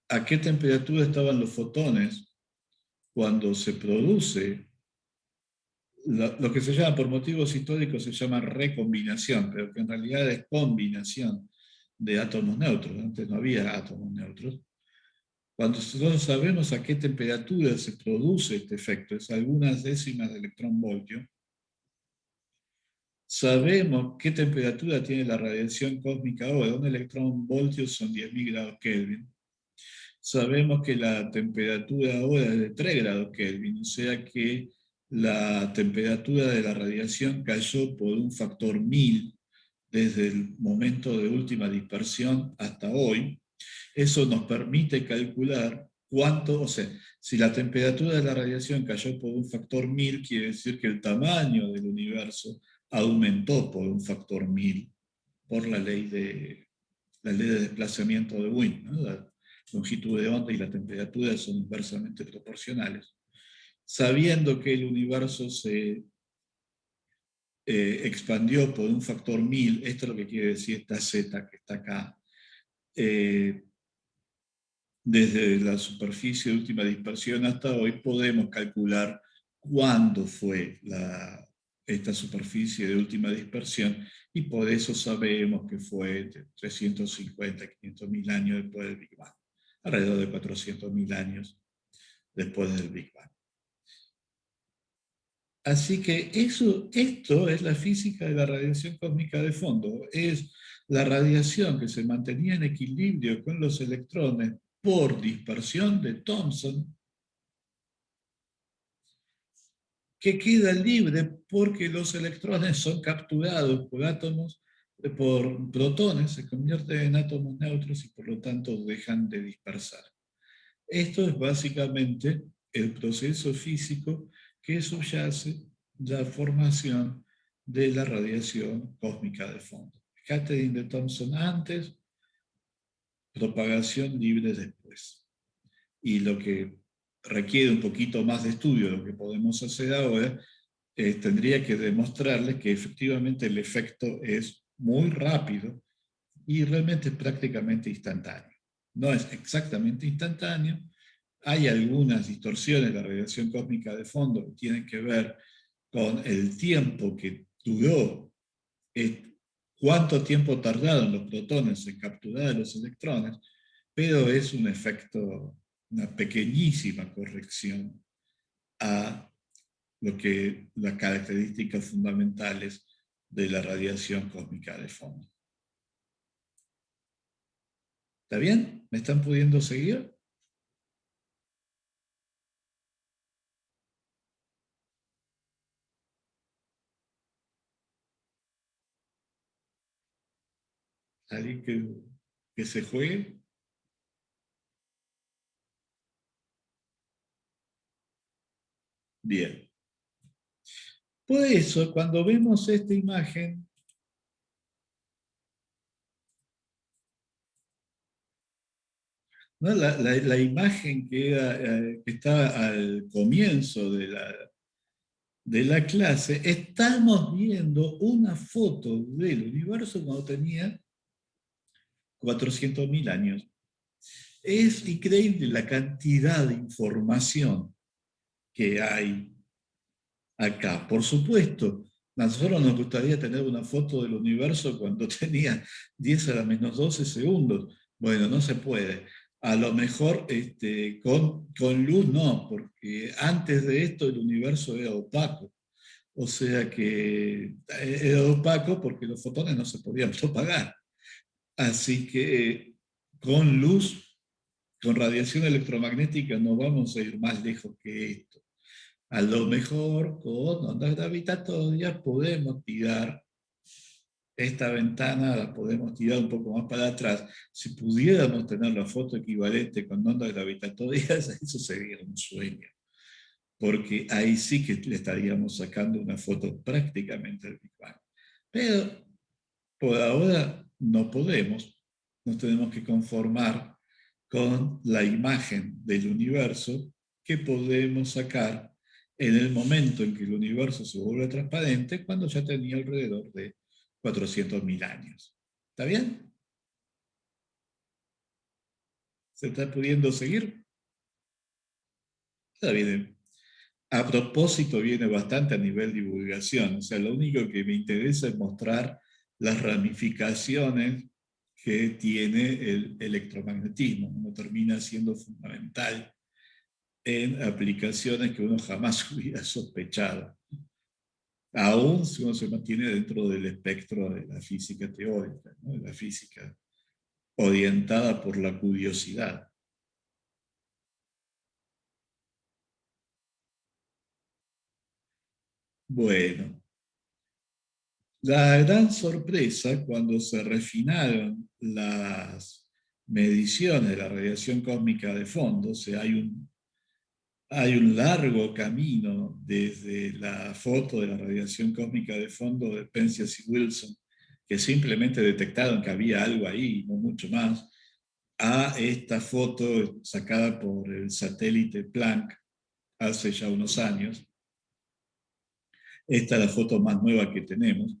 a qué temperatura estaban los fotones cuando se produce lo que se llama, por motivos históricos, se llama recombinación, pero que en realidad es combinación de átomos neutros. Antes no había átomos neutros. Cuando nosotros sabemos a qué temperatura se produce este efecto, es algunas décimas de electronvoltio, sabemos qué temperatura tiene la radiación cósmica ahora. Un electronvoltio son 10.000 grados Kelvin. Sabemos que la temperatura ahora es de 3 grados Kelvin, o sea que la temperatura de la radiación cayó por un factor 1000 desde el momento de última dispersión hasta hoy. Eso nos permite calcular cuánto, o sea, si la temperatura de la radiación cayó por un factor 1000, quiere decir que el tamaño del universo aumentó por un factor 1000 por la ley de desplazamiento de Wien, ¿no? La longitud de onda y la temperatura son inversamente proporcionales. Sabiendo que el universo se expandió por un factor 1000, esto es lo que quiere decir esta Z que está acá, desde la superficie de última dispersión hasta hoy podemos calcular cuándo fue esta superficie de última dispersión, y por eso sabemos que fue de 350 a 500.000 años después del Big Bang, alrededor de 400.000 años después del Big Bang. Así que esto es la física de la radiación cósmica de fondo. Es la radiación que se mantenía en equilibrio con los electrones por dispersión de Thomson, que queda libre porque los electrones son capturados por átomos, por protones, se convierten en átomos neutros y por lo tanto dejan de dispersar. Esto es básicamente el proceso físico que subyace la formación de la radiación cósmica de fondo. Scattering de Thomson antes, propagación libre después. Y lo que requiere un poquito más de estudio, lo que podemos hacer ahora, tendría que demostrarles que efectivamente el efecto es muy rápido y realmente es prácticamente instantáneo. No es exactamente instantáneo. Hay algunas distorsiones de la radiación cósmica de fondo que tienen que ver con el tiempo que duró, cuánto tiempo tardaron los protones en capturar los electrones, pero es un efecto, una pequeñísima corrección a lo que las características fundamentales de la radiación cósmica de fondo. ¿Está bien? ¿Me están pudiendo seguir? ¿Alguien que se juegue? Bien. Por eso, cuando vemos esta imagen, ¿no? La imagen que está al comienzo de la clase, estamos viendo una foto del universo cuando tenía 400.000 años. Es increíble la cantidad de información que hay acá. Por supuesto, a nosotros nos gustaría tener una foto del universo cuando tenía 10 a la menos 12 segundos. Bueno, no se puede. A lo mejor con luz no, porque antes de esto el universo era opaco. O sea que era opaco porque los fotones no se podían propagar. Así que con luz, con radiación electromagnética no vamos a ir más lejos que esto. A lo mejor con ondas gravitatorias podemos tirar esta ventana, la podemos tirar un poco más para atrás. Si pudiéramos tener la foto equivalente con ondas gravitatorias, eso sería un sueño. Porque ahí sí que le estaríamos sacando una foto prácticamente al Big Bang. Pero por ahora no podemos. Nos tenemos que conformar con la imagen del universo que podemos sacar en el momento en que el universo se vuelve transparente, cuando ya tenía alrededor de 400.000 años. ¿Está bien? ¿Se está pudiendo seguir? Está bien. A propósito, viene bastante a nivel divulgación. O sea, lo único que me interesa es mostrar las ramificaciones que tiene el electromagnetismo, como termina siendo fundamental en aplicaciones que uno jamás hubiera sospechado, aún si uno se mantiene dentro del espectro de la física teórica, ¿no? De la física orientada por la curiosidad. Bueno, la gran sorpresa cuando se refinaron las mediciones de la radiación cósmica de fondo, o sea, hay un largo camino desde la foto de la radiación cósmica de fondo de Penzias y Wilson, que simplemente detectaron que había algo ahí, no mucho más, a esta foto sacada por el satélite Planck hace ya unos años. Esta es la foto más nueva que tenemos.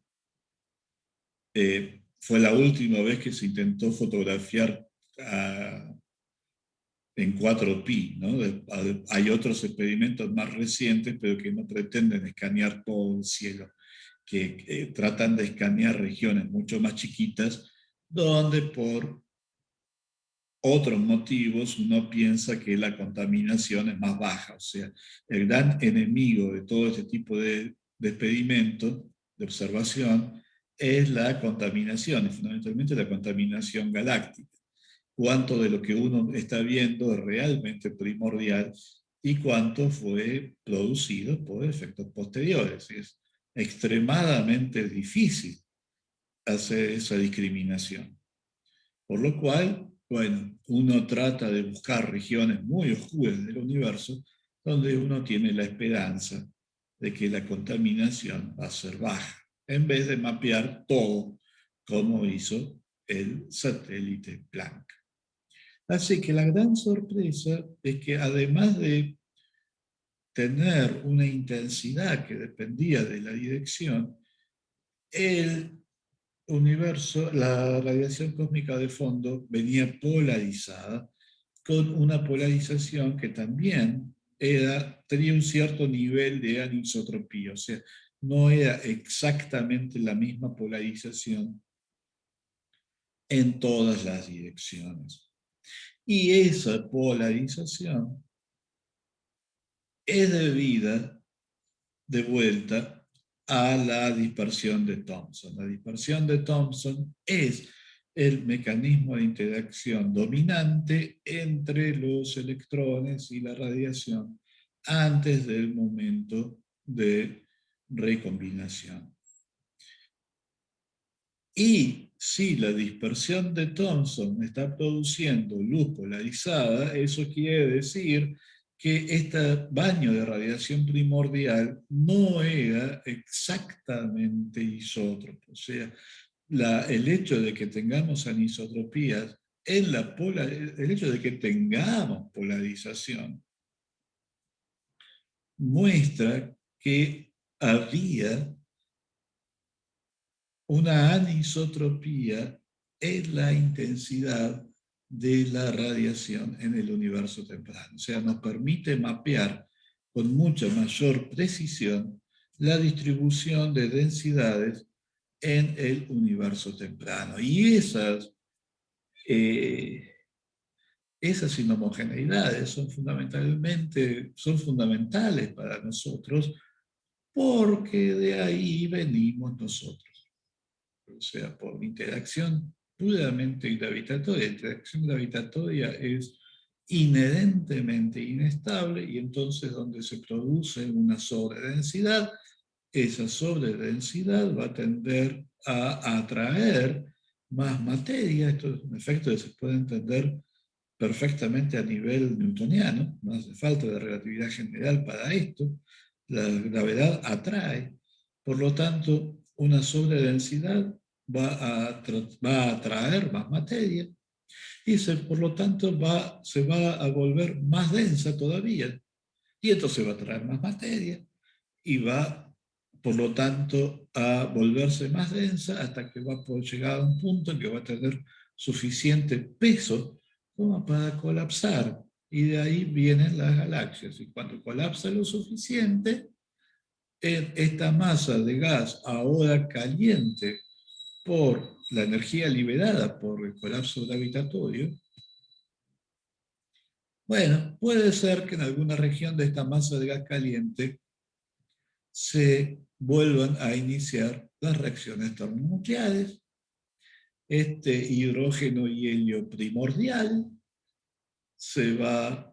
fue la última vez que se intentó fotografiar en 4pi, ¿no? Hay otros experimentos más recientes, pero que no pretenden escanear todo el cielo, que tratan de escanear regiones mucho más chiquitas, donde por otros motivos uno piensa que la contaminación es más baja. O sea, el gran enemigo de todo este tipo de experimentos, de observación, es la contaminación, y fundamentalmente la contaminación galáctica. Cuánto de lo que uno está viendo es realmente primordial y cuánto fue producido por efectos posteriores. Es extremadamente difícil hacer esa discriminación. Por lo cual, bueno, uno trata de buscar regiones muy oscuras del universo donde uno tiene la esperanza de que la contaminación va a ser baja, en vez de mapear todo como hizo el satélite Planck. Así que la gran sorpresa es que además de tener una intensidad que dependía de la dirección, el universo, la radiación cósmica de fondo venía polarizada, con una polarización que también tenía un cierto nivel de anisotropía, o sea, no era exactamente la misma polarización en todas las direcciones. Y esa polarización es debida de vuelta a la dispersión de Thomson. La dispersión de Thomson es el mecanismo de interacción dominante entre los electrones y la radiación antes del momento de recombinación. Y si la dispersión de Thomson está produciendo luz polarizada, eso quiere decir que este baño de radiación primordial no era exactamente isótropo. O sea, el hecho de que tengamos anisotropías el hecho de que tengamos polarización muestra que había una anisotropía en la intensidad de la radiación en el universo temprano. O sea, nos permite mapear con mucha mayor precisión la distribución de densidades en el universo temprano. Y esas inhomogeneidades son fundamentales para nosotros porque de ahí venimos nosotros. O sea, por interacción puramente gravitatoria. La interacción gravitatoria es inherentemente inestable y entonces donde se produce una sobredensidad, esa sobredensidad va a tender a atraer más materia. Esto es un efecto que se puede entender perfectamente a nivel newtoniano, no hace falta de relatividad general para esto. La gravedad atrae, por lo tanto, una sobredensidad va a atraer más materia y por lo tanto se va a volver más densa todavía. Y entonces va a traer más materia y va, por lo tanto, a volverse más densa hasta que va a poder llegar a un punto en que va a tener suficiente peso como para colapsar. Y de ahí vienen las galaxias. Y cuando colapsa lo suficiente, esta masa de gas ahora caliente por la energía liberada por el colapso gravitatorio, bueno, puede ser que en alguna región de esta masa de gas caliente se vuelvan a iniciar las reacciones termonucleares. Este hidrógeno y helio primordial se va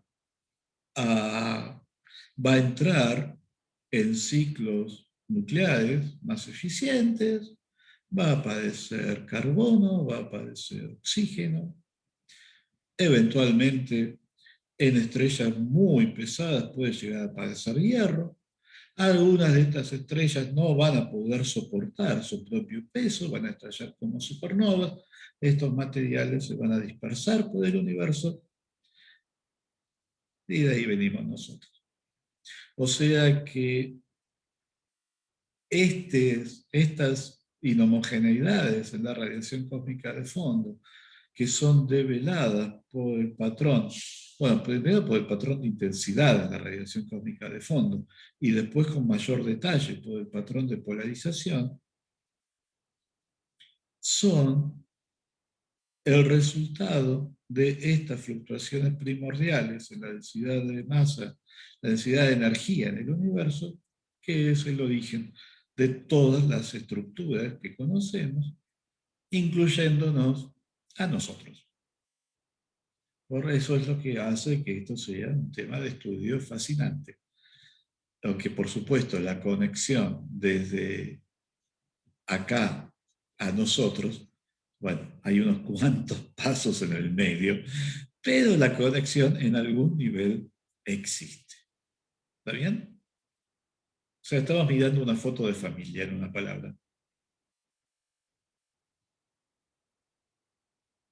a entrar en ciclos nucleares más eficientes, va a aparecer carbono, va a aparecer oxígeno, eventualmente en estrellas muy pesadas puede llegar a aparecer hierro. Algunas de estas estrellas no van a poder soportar su propio peso, van a estallar como supernovas. Estos materiales se van a dispersar por el universo y de ahí venimos nosotros. O sea que estas inhomogeneidades en la radiación cósmica de fondo, que son develadas por el patrón, bueno, primero por el patrón de intensidad de la radiación cósmica de fondo, y después con mayor detalle por el patrón de polarización, son el resultado de estas fluctuaciones primordiales en la densidad de masa, la densidad de energía en el universo, que es el origen de todas las estructuras que conocemos, incluyéndonos a nosotros. Por eso es lo que hace que esto sea un tema de estudio fascinante. Aunque, por supuesto, la conexión desde acá a nosotros, bueno, hay unos cuantos pasos en el medio, pero la conexión en algún nivel existe. ¿Está bien? O sea, estamos mirando una foto de familia, en una palabra.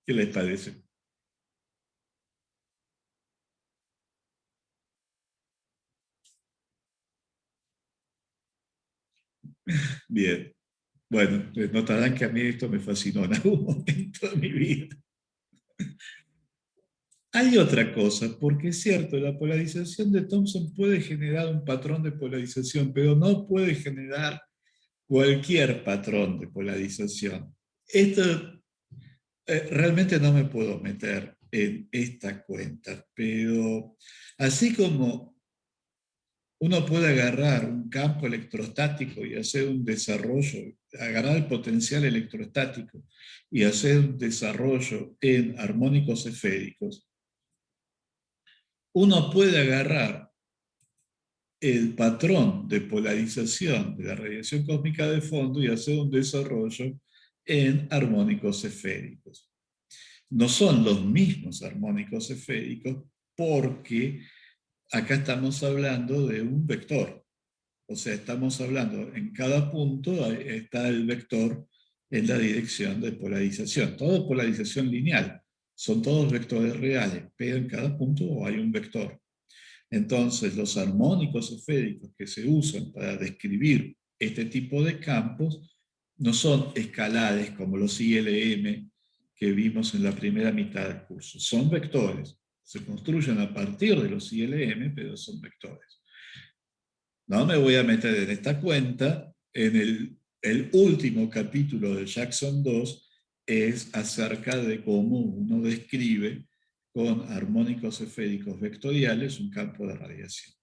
¿Qué les parece? Bien. Bueno, notarán que a mí esto me fascinó en algún momento de mi vida. Hay otra cosa, porque es cierto, la polarización de Thomson puede generar un patrón de polarización, pero no puede generar cualquier patrón de polarización. Esto realmente no me puedo meter en esta cuenta, pero así como uno puede agarrar un campo electrostático y hacer un desarrollo, agarrar el potencial electrostático y hacer un desarrollo en armónicos esféricos, uno puede agarrar el patrón de polarización de la radiación cósmica de fondo y hacer un desarrollo en armónicos esféricos. No son los mismos armónicos esféricos porque acá estamos hablando de un vector. O sea, estamos hablando, en cada punto está el vector en la dirección de polarización. Todo es polarización lineal. Son todos vectores reales, pero en cada punto hay un vector. Entonces, los armónicos esféricos que se usan para describir este tipo de campos no son escalares como los ILM que vimos en la primera mitad del curso. Son vectores. Se construyen a partir de los ILM, pero son vectores. No me voy a meter en esta cuenta. En el último capítulo de Jackson 2 es acerca de cómo uno describe con armónicos esféricos vectoriales un campo de radiación.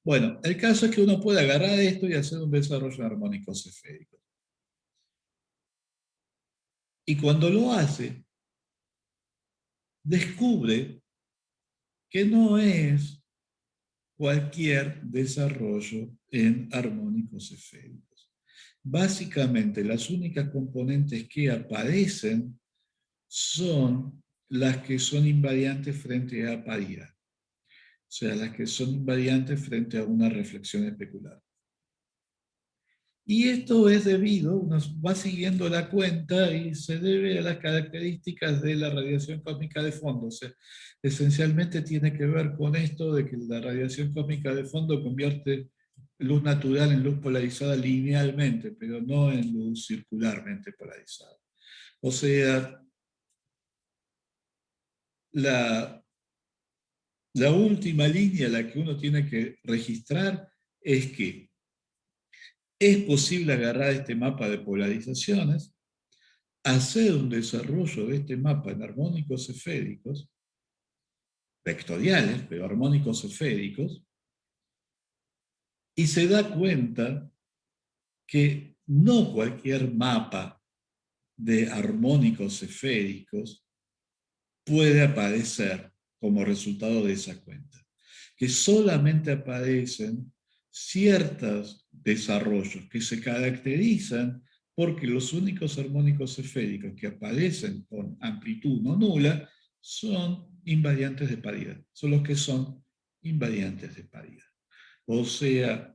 Bueno, el caso es que uno puede agarrar esto y hacer un desarrollo de armónicos esféricos. Y cuando lo hace, descubre que no es cualquier desarrollo en armónicos esféricos. Básicamente, las únicas componentes que aparecen son las que son invariantes frente a paridad. O sea, las que son invariantes frente a una reflexión especular. Y esto es debido, uno va siguiendo la cuenta y se debe a las características de la radiación cósmica de fondo. O sea, esencialmente tiene que ver con esto de que la radiación cósmica de fondo convierte luz natural en luz polarizada linealmente, pero no en luz circularmente polarizada. O sea, la última línea a la que uno tiene que registrar es que es posible agarrar este mapa de polarizaciones, hacer un desarrollo de este mapa en armónicos esféricos, vectoriales, pero armónicos esféricos, y se da cuenta que no cualquier mapa de armónicos esféricos puede aparecer como resultado de esa cuenta, que solamente aparecen ciertos desarrollos que se caracterizan porque los únicos armónicos esféricos que aparecen con amplitud no nula son invariantes de paridad, son los que son invariantes de paridad. O sea,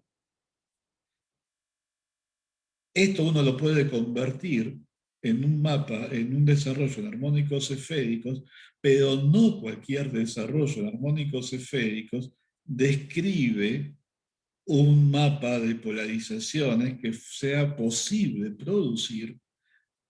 esto uno lo puede convertir en un mapa, en un desarrollo en armónicos esféricos, pero no cualquier desarrollo en armónicos esféricos describe un mapa de polarizaciones que sea posible producir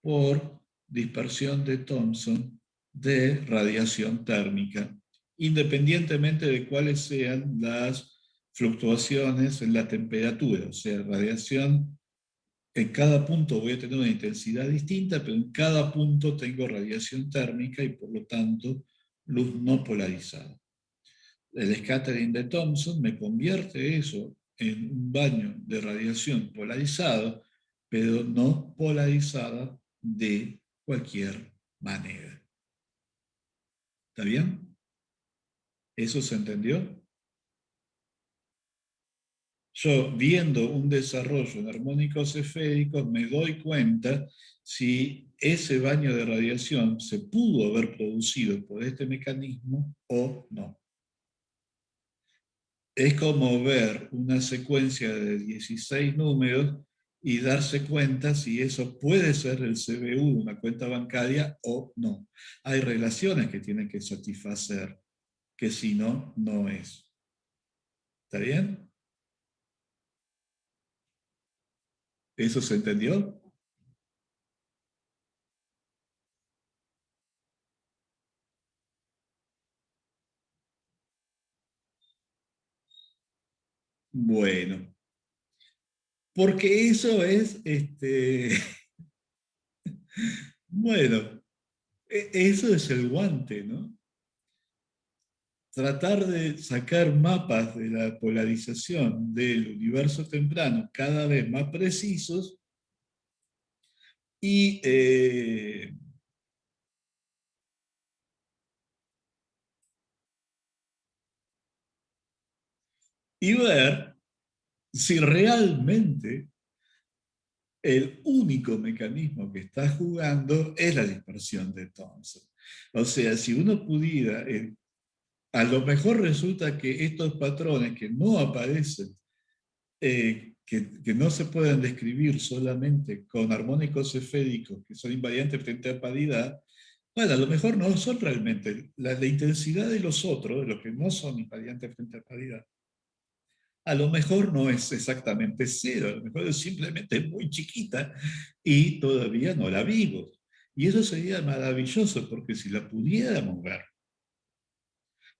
por dispersión de Thomson de radiación térmica, independientemente de cuáles sean las fluctuaciones en la temperatura, o sea, radiación, en cada punto voy a tener una intensidad distinta, pero en cada punto tengo radiación térmica y por lo tanto luz no polarizada. El scattering de Thomson me convierte eso en un baño de radiación polarizado, pero no polarizada de cualquier manera. ¿Está bien? ¿Eso se entendió? Yo, viendo un desarrollo en armónicos esféricos, me doy cuenta si ese baño de radiación se pudo haber producido por este mecanismo o no. Es como ver una secuencia de 16 números y darse cuenta si eso puede ser el CBU de una cuenta bancaria o no. Hay relaciones que tienen que satisfacer, que si no, no es. ¿Está bien? ¿Eso se entendió? Bueno, porque eso es, bueno, eso es el guante, ¿no? Tratar de sacar mapas de la polarización del universo temprano cada vez más precisos y, y ver si realmente el único mecanismo que está jugando es la dispersión de Thomson. O sea, si uno pudiera, a lo mejor resulta que estos patrones que no aparecen, que no se pueden describir solamente con armónicos esféricos, que son invariantes frente a paridad, bueno, a lo mejor no son realmente la intensidad de los otros, de los que no son invariantes frente a paridad. A lo mejor no es exactamente cero, a lo mejor es simplemente muy chiquita y todavía no la vimos. Y eso sería maravilloso, porque si la pudiéramos ver,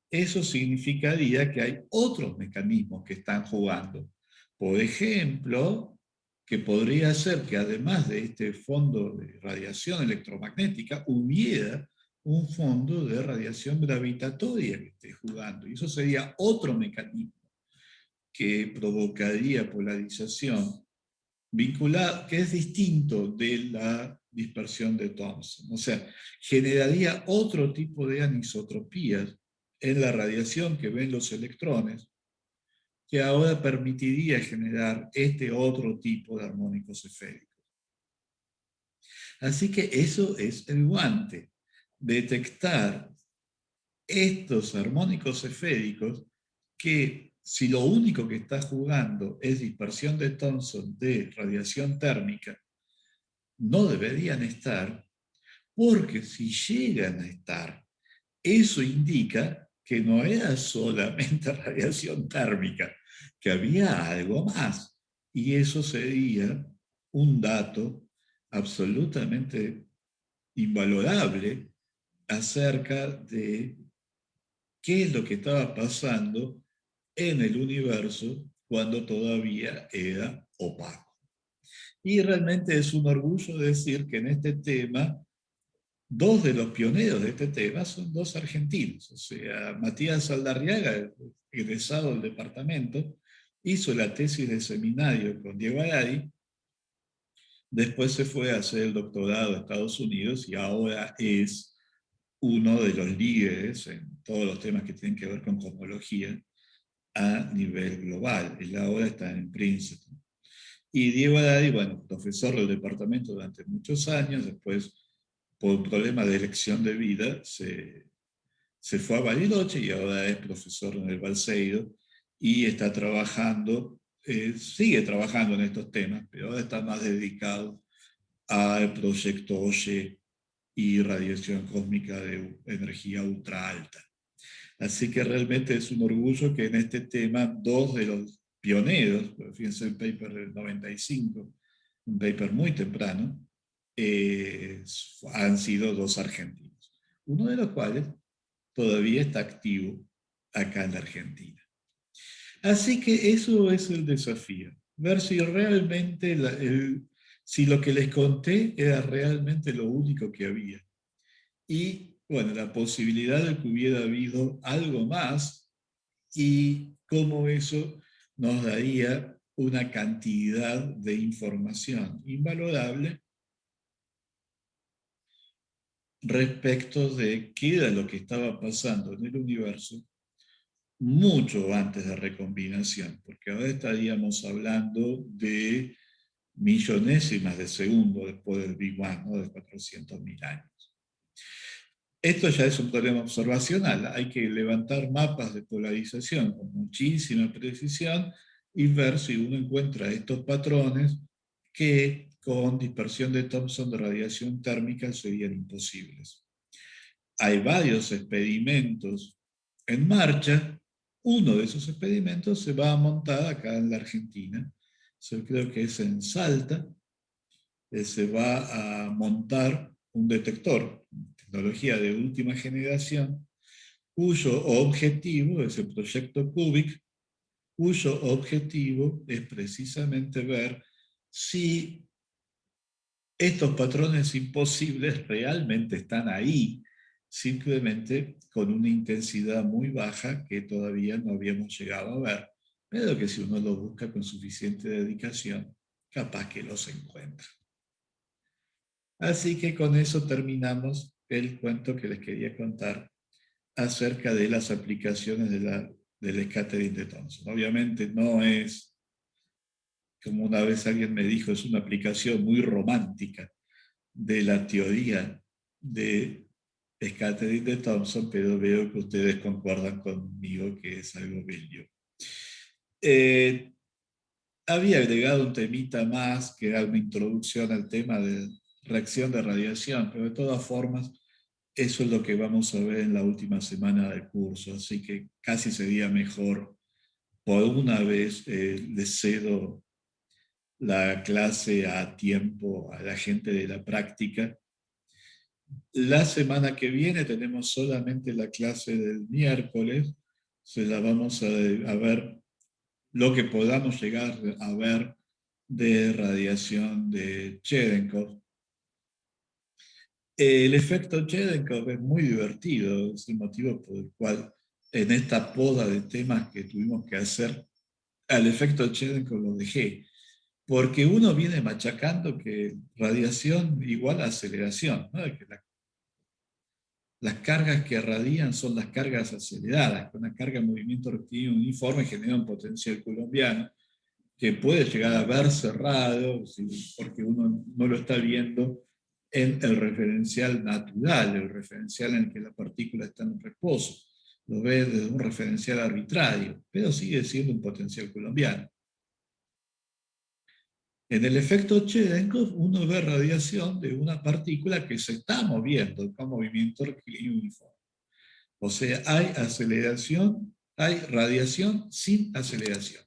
eso significaría que hay otros mecanismos que están jugando. Por ejemplo, que podría ser que además de este fondo de radiación electromagnética, hubiera un fondo de radiación gravitatoria que esté jugando. Y eso sería otro mecanismo que provocaría polarización vinculada, que es distinto de la dispersión de Thomson. O sea, generaría otro tipo de anisotropías en la radiación que ven los electrones, que ahora permitiría generar este otro tipo de armónicos esféricos. Así que eso es el guante, detectar estos armónicos esféricos que, si lo único que está jugando es dispersión de Thomson de radiación térmica, no deberían estar, porque si llegan a estar, eso indica que no era solamente radiación térmica, que había algo más. Y eso sería un dato absolutamente invalorable acerca de qué es lo que estaba pasando en el universo cuando todavía era opaco. Y realmente es un orgullo decir que en este tema, dos de los pioneros de este tema son dos argentinos. O sea, Matías Saldarriaga, egresado del departamento, hizo la tesis de seminario con Diego Arari, después se fue a hacer el doctorado a Estados Unidos y ahora es uno de los líderes en todos los temas que tienen que ver con cosmología a nivel global. Él ahora está en Princeton. Y Diego Arari, bueno, profesor del departamento durante muchos años, después por un problema de elección de vida se fue a Bariloche y ahora es profesor en el Balseiro y está trabajando, sigue trabajando en estos temas, pero ahora está más dedicado al proyecto OSHE y radiación cósmica de energía ultra alta. Así que realmente es un orgullo que en este tema dos de los pioneros, fíjense el paper del 95, un paper muy temprano, han sido dos argentinos, uno de los cuales todavía está activo acá en la Argentina. Así que eso es el desafío, ver si realmente si lo que les conté era realmente lo único que había. Y bueno, la posibilidad de que hubiera habido algo más y cómo eso nos daría una cantidad de información invalorable respecto de qué era lo que estaba pasando en el universo mucho antes de recombinación, porque ahora estaríamos hablando de millonésimas de segundo después del Big Bang, ¿no? De 400.000 años. Esto ya es un problema observacional. Hay que levantar mapas de polarización con muchísima precisión y ver si uno encuentra estos patrones que con dispersión de Thomson de radiación térmica serían imposibles. Hay varios experimentos en marcha. Uno de esos experimentos se va a montar acá en la Argentina. Yo creo que es en Salta. Se va a montar un detector, tecnología de última generación, cuyo objetivo es el proyecto CUBIC, cuyo objetivo es precisamente ver si estos patrones imposibles realmente están ahí, simplemente con una intensidad muy baja que todavía no habíamos llegado a ver, pero que si uno lo busca con suficiente dedicación, capaz que los encuentra. Así que con eso terminamos el cuento que les quería contar acerca de las aplicaciones del scattering de Thomson. Obviamente no es, como una vez alguien me dijo, es una aplicación muy romántica de la teoría de scattering de Thomson, pero veo que ustedes concuerdan conmigo que es algo bello. Había agregado un temita más, que era una introducción al tema de reacción de radiación, pero de todas formas, eso es lo que vamos a ver en la última semana del curso, así que casi sería mejor, por una vez, les cedo la clase a tiempo a la gente de la práctica. La semana que viene tenemos solamente la clase del miércoles, se la vamos a ver lo que podamos llegar a ver de radiación de Cherenkov. El efecto Cherenkov es muy divertido, es el motivo por el cual en esta poda de temas que tuvimos que hacer, al efecto Cherenkov lo dejé, porque uno viene machacando que radiación igual a aceleración, ¿no? Que las cargas que radian son las cargas aceleradas, que una carga en movimiento rectilíneo uniforme genera un potencial coulombiano que puede llegar a verse raro, porque uno no lo está viendo en el referencial natural, el referencial en el que la partícula está en reposo. Lo ve desde un referencial arbitrario, pero sigue siendo un potencial coulombiano. En el efecto Cherenkov, uno ve radiación de una partícula que se está moviendo con movimiento rectilíneo uniforme. O sea, hay aceleración, hay radiación sin aceleración.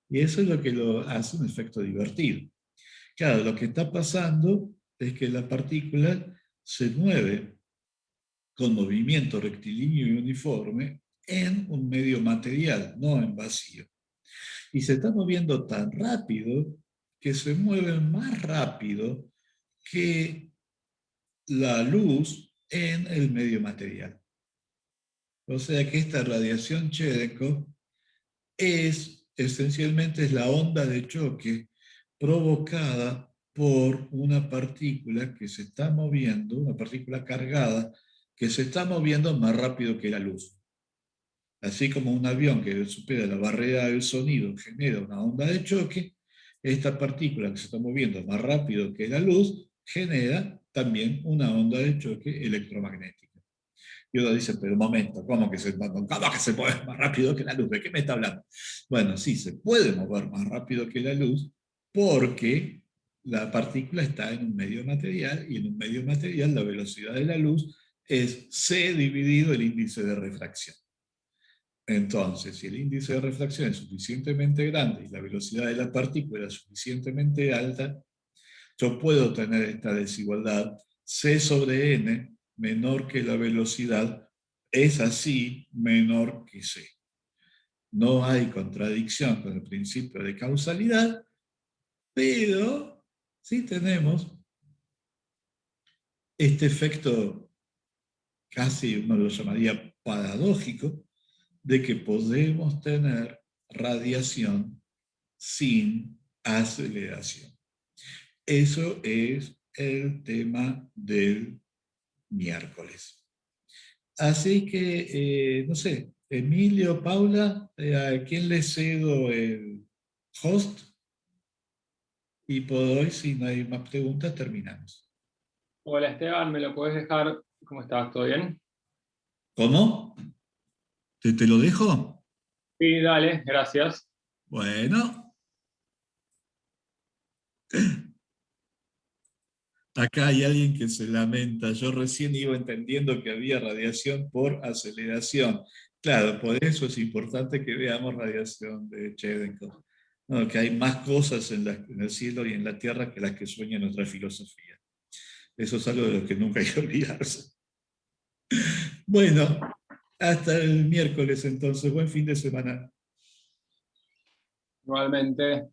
Y eso es lo que lo hace un efecto divertido. Claro, lo que está pasando es que la partícula se mueve con movimiento rectilíneo y uniforme en un medio material, no en vacío. Y se está moviendo tan rápido que se mueve más rápido que la luz en el medio material. O sea que esta radiación Cherenkov esencialmente es la onda de choque provocada por una partícula que se está moviendo, una partícula cargada, que se está moviendo más rápido que la luz. Así como un avión que supera la barrera del sonido genera una onda de choque, esta partícula que se está moviendo más rápido que la luz genera también una onda de choque electromagnética. Y uno dice, pero un momento, ¿cómo que se mueve más rápido que la luz? ¿De qué me está hablando? Bueno, sí, se puede mover más rápido que la luz porque la partícula está en un medio material y en un medio material la velocidad de la luz es c dividido el índice de refracción. Entonces, si el índice de refracción es suficientemente grande y la velocidad de la partícula es suficientemente alta, yo puedo tener esta desigualdad C sobre N menor que la velocidad, es así menor que C. No hay contradicción con el principio de causalidad, pero sí tenemos este efecto, casi uno lo llamaría paradójico, de que podemos tener radiación sin aceleración. Eso es el tema del miércoles. Así que, no sé, Emilio, Paula, ¿a quién le cedo el host? Y por hoy, si no hay más preguntas, terminamos. Hola Esteban, ¿me lo puedes dejar? ¿Cómo estás? ¿Todo bien? ¿Cómo? ¿Te lo dejo? Sí, dale, gracias. Bueno, acá hay alguien que se lamenta. Yo recién iba entendiendo que había radiación por aceleración. Claro, por eso es importante que veamos radiación de Cherenkov. No, que hay más cosas en el cielo y en la tierra que las que sueña nuestra filosofía. Eso es algo de lo que nunca hay que olvidarse. Bueno, hasta el miércoles entonces. Buen fin de semana. Igualmente.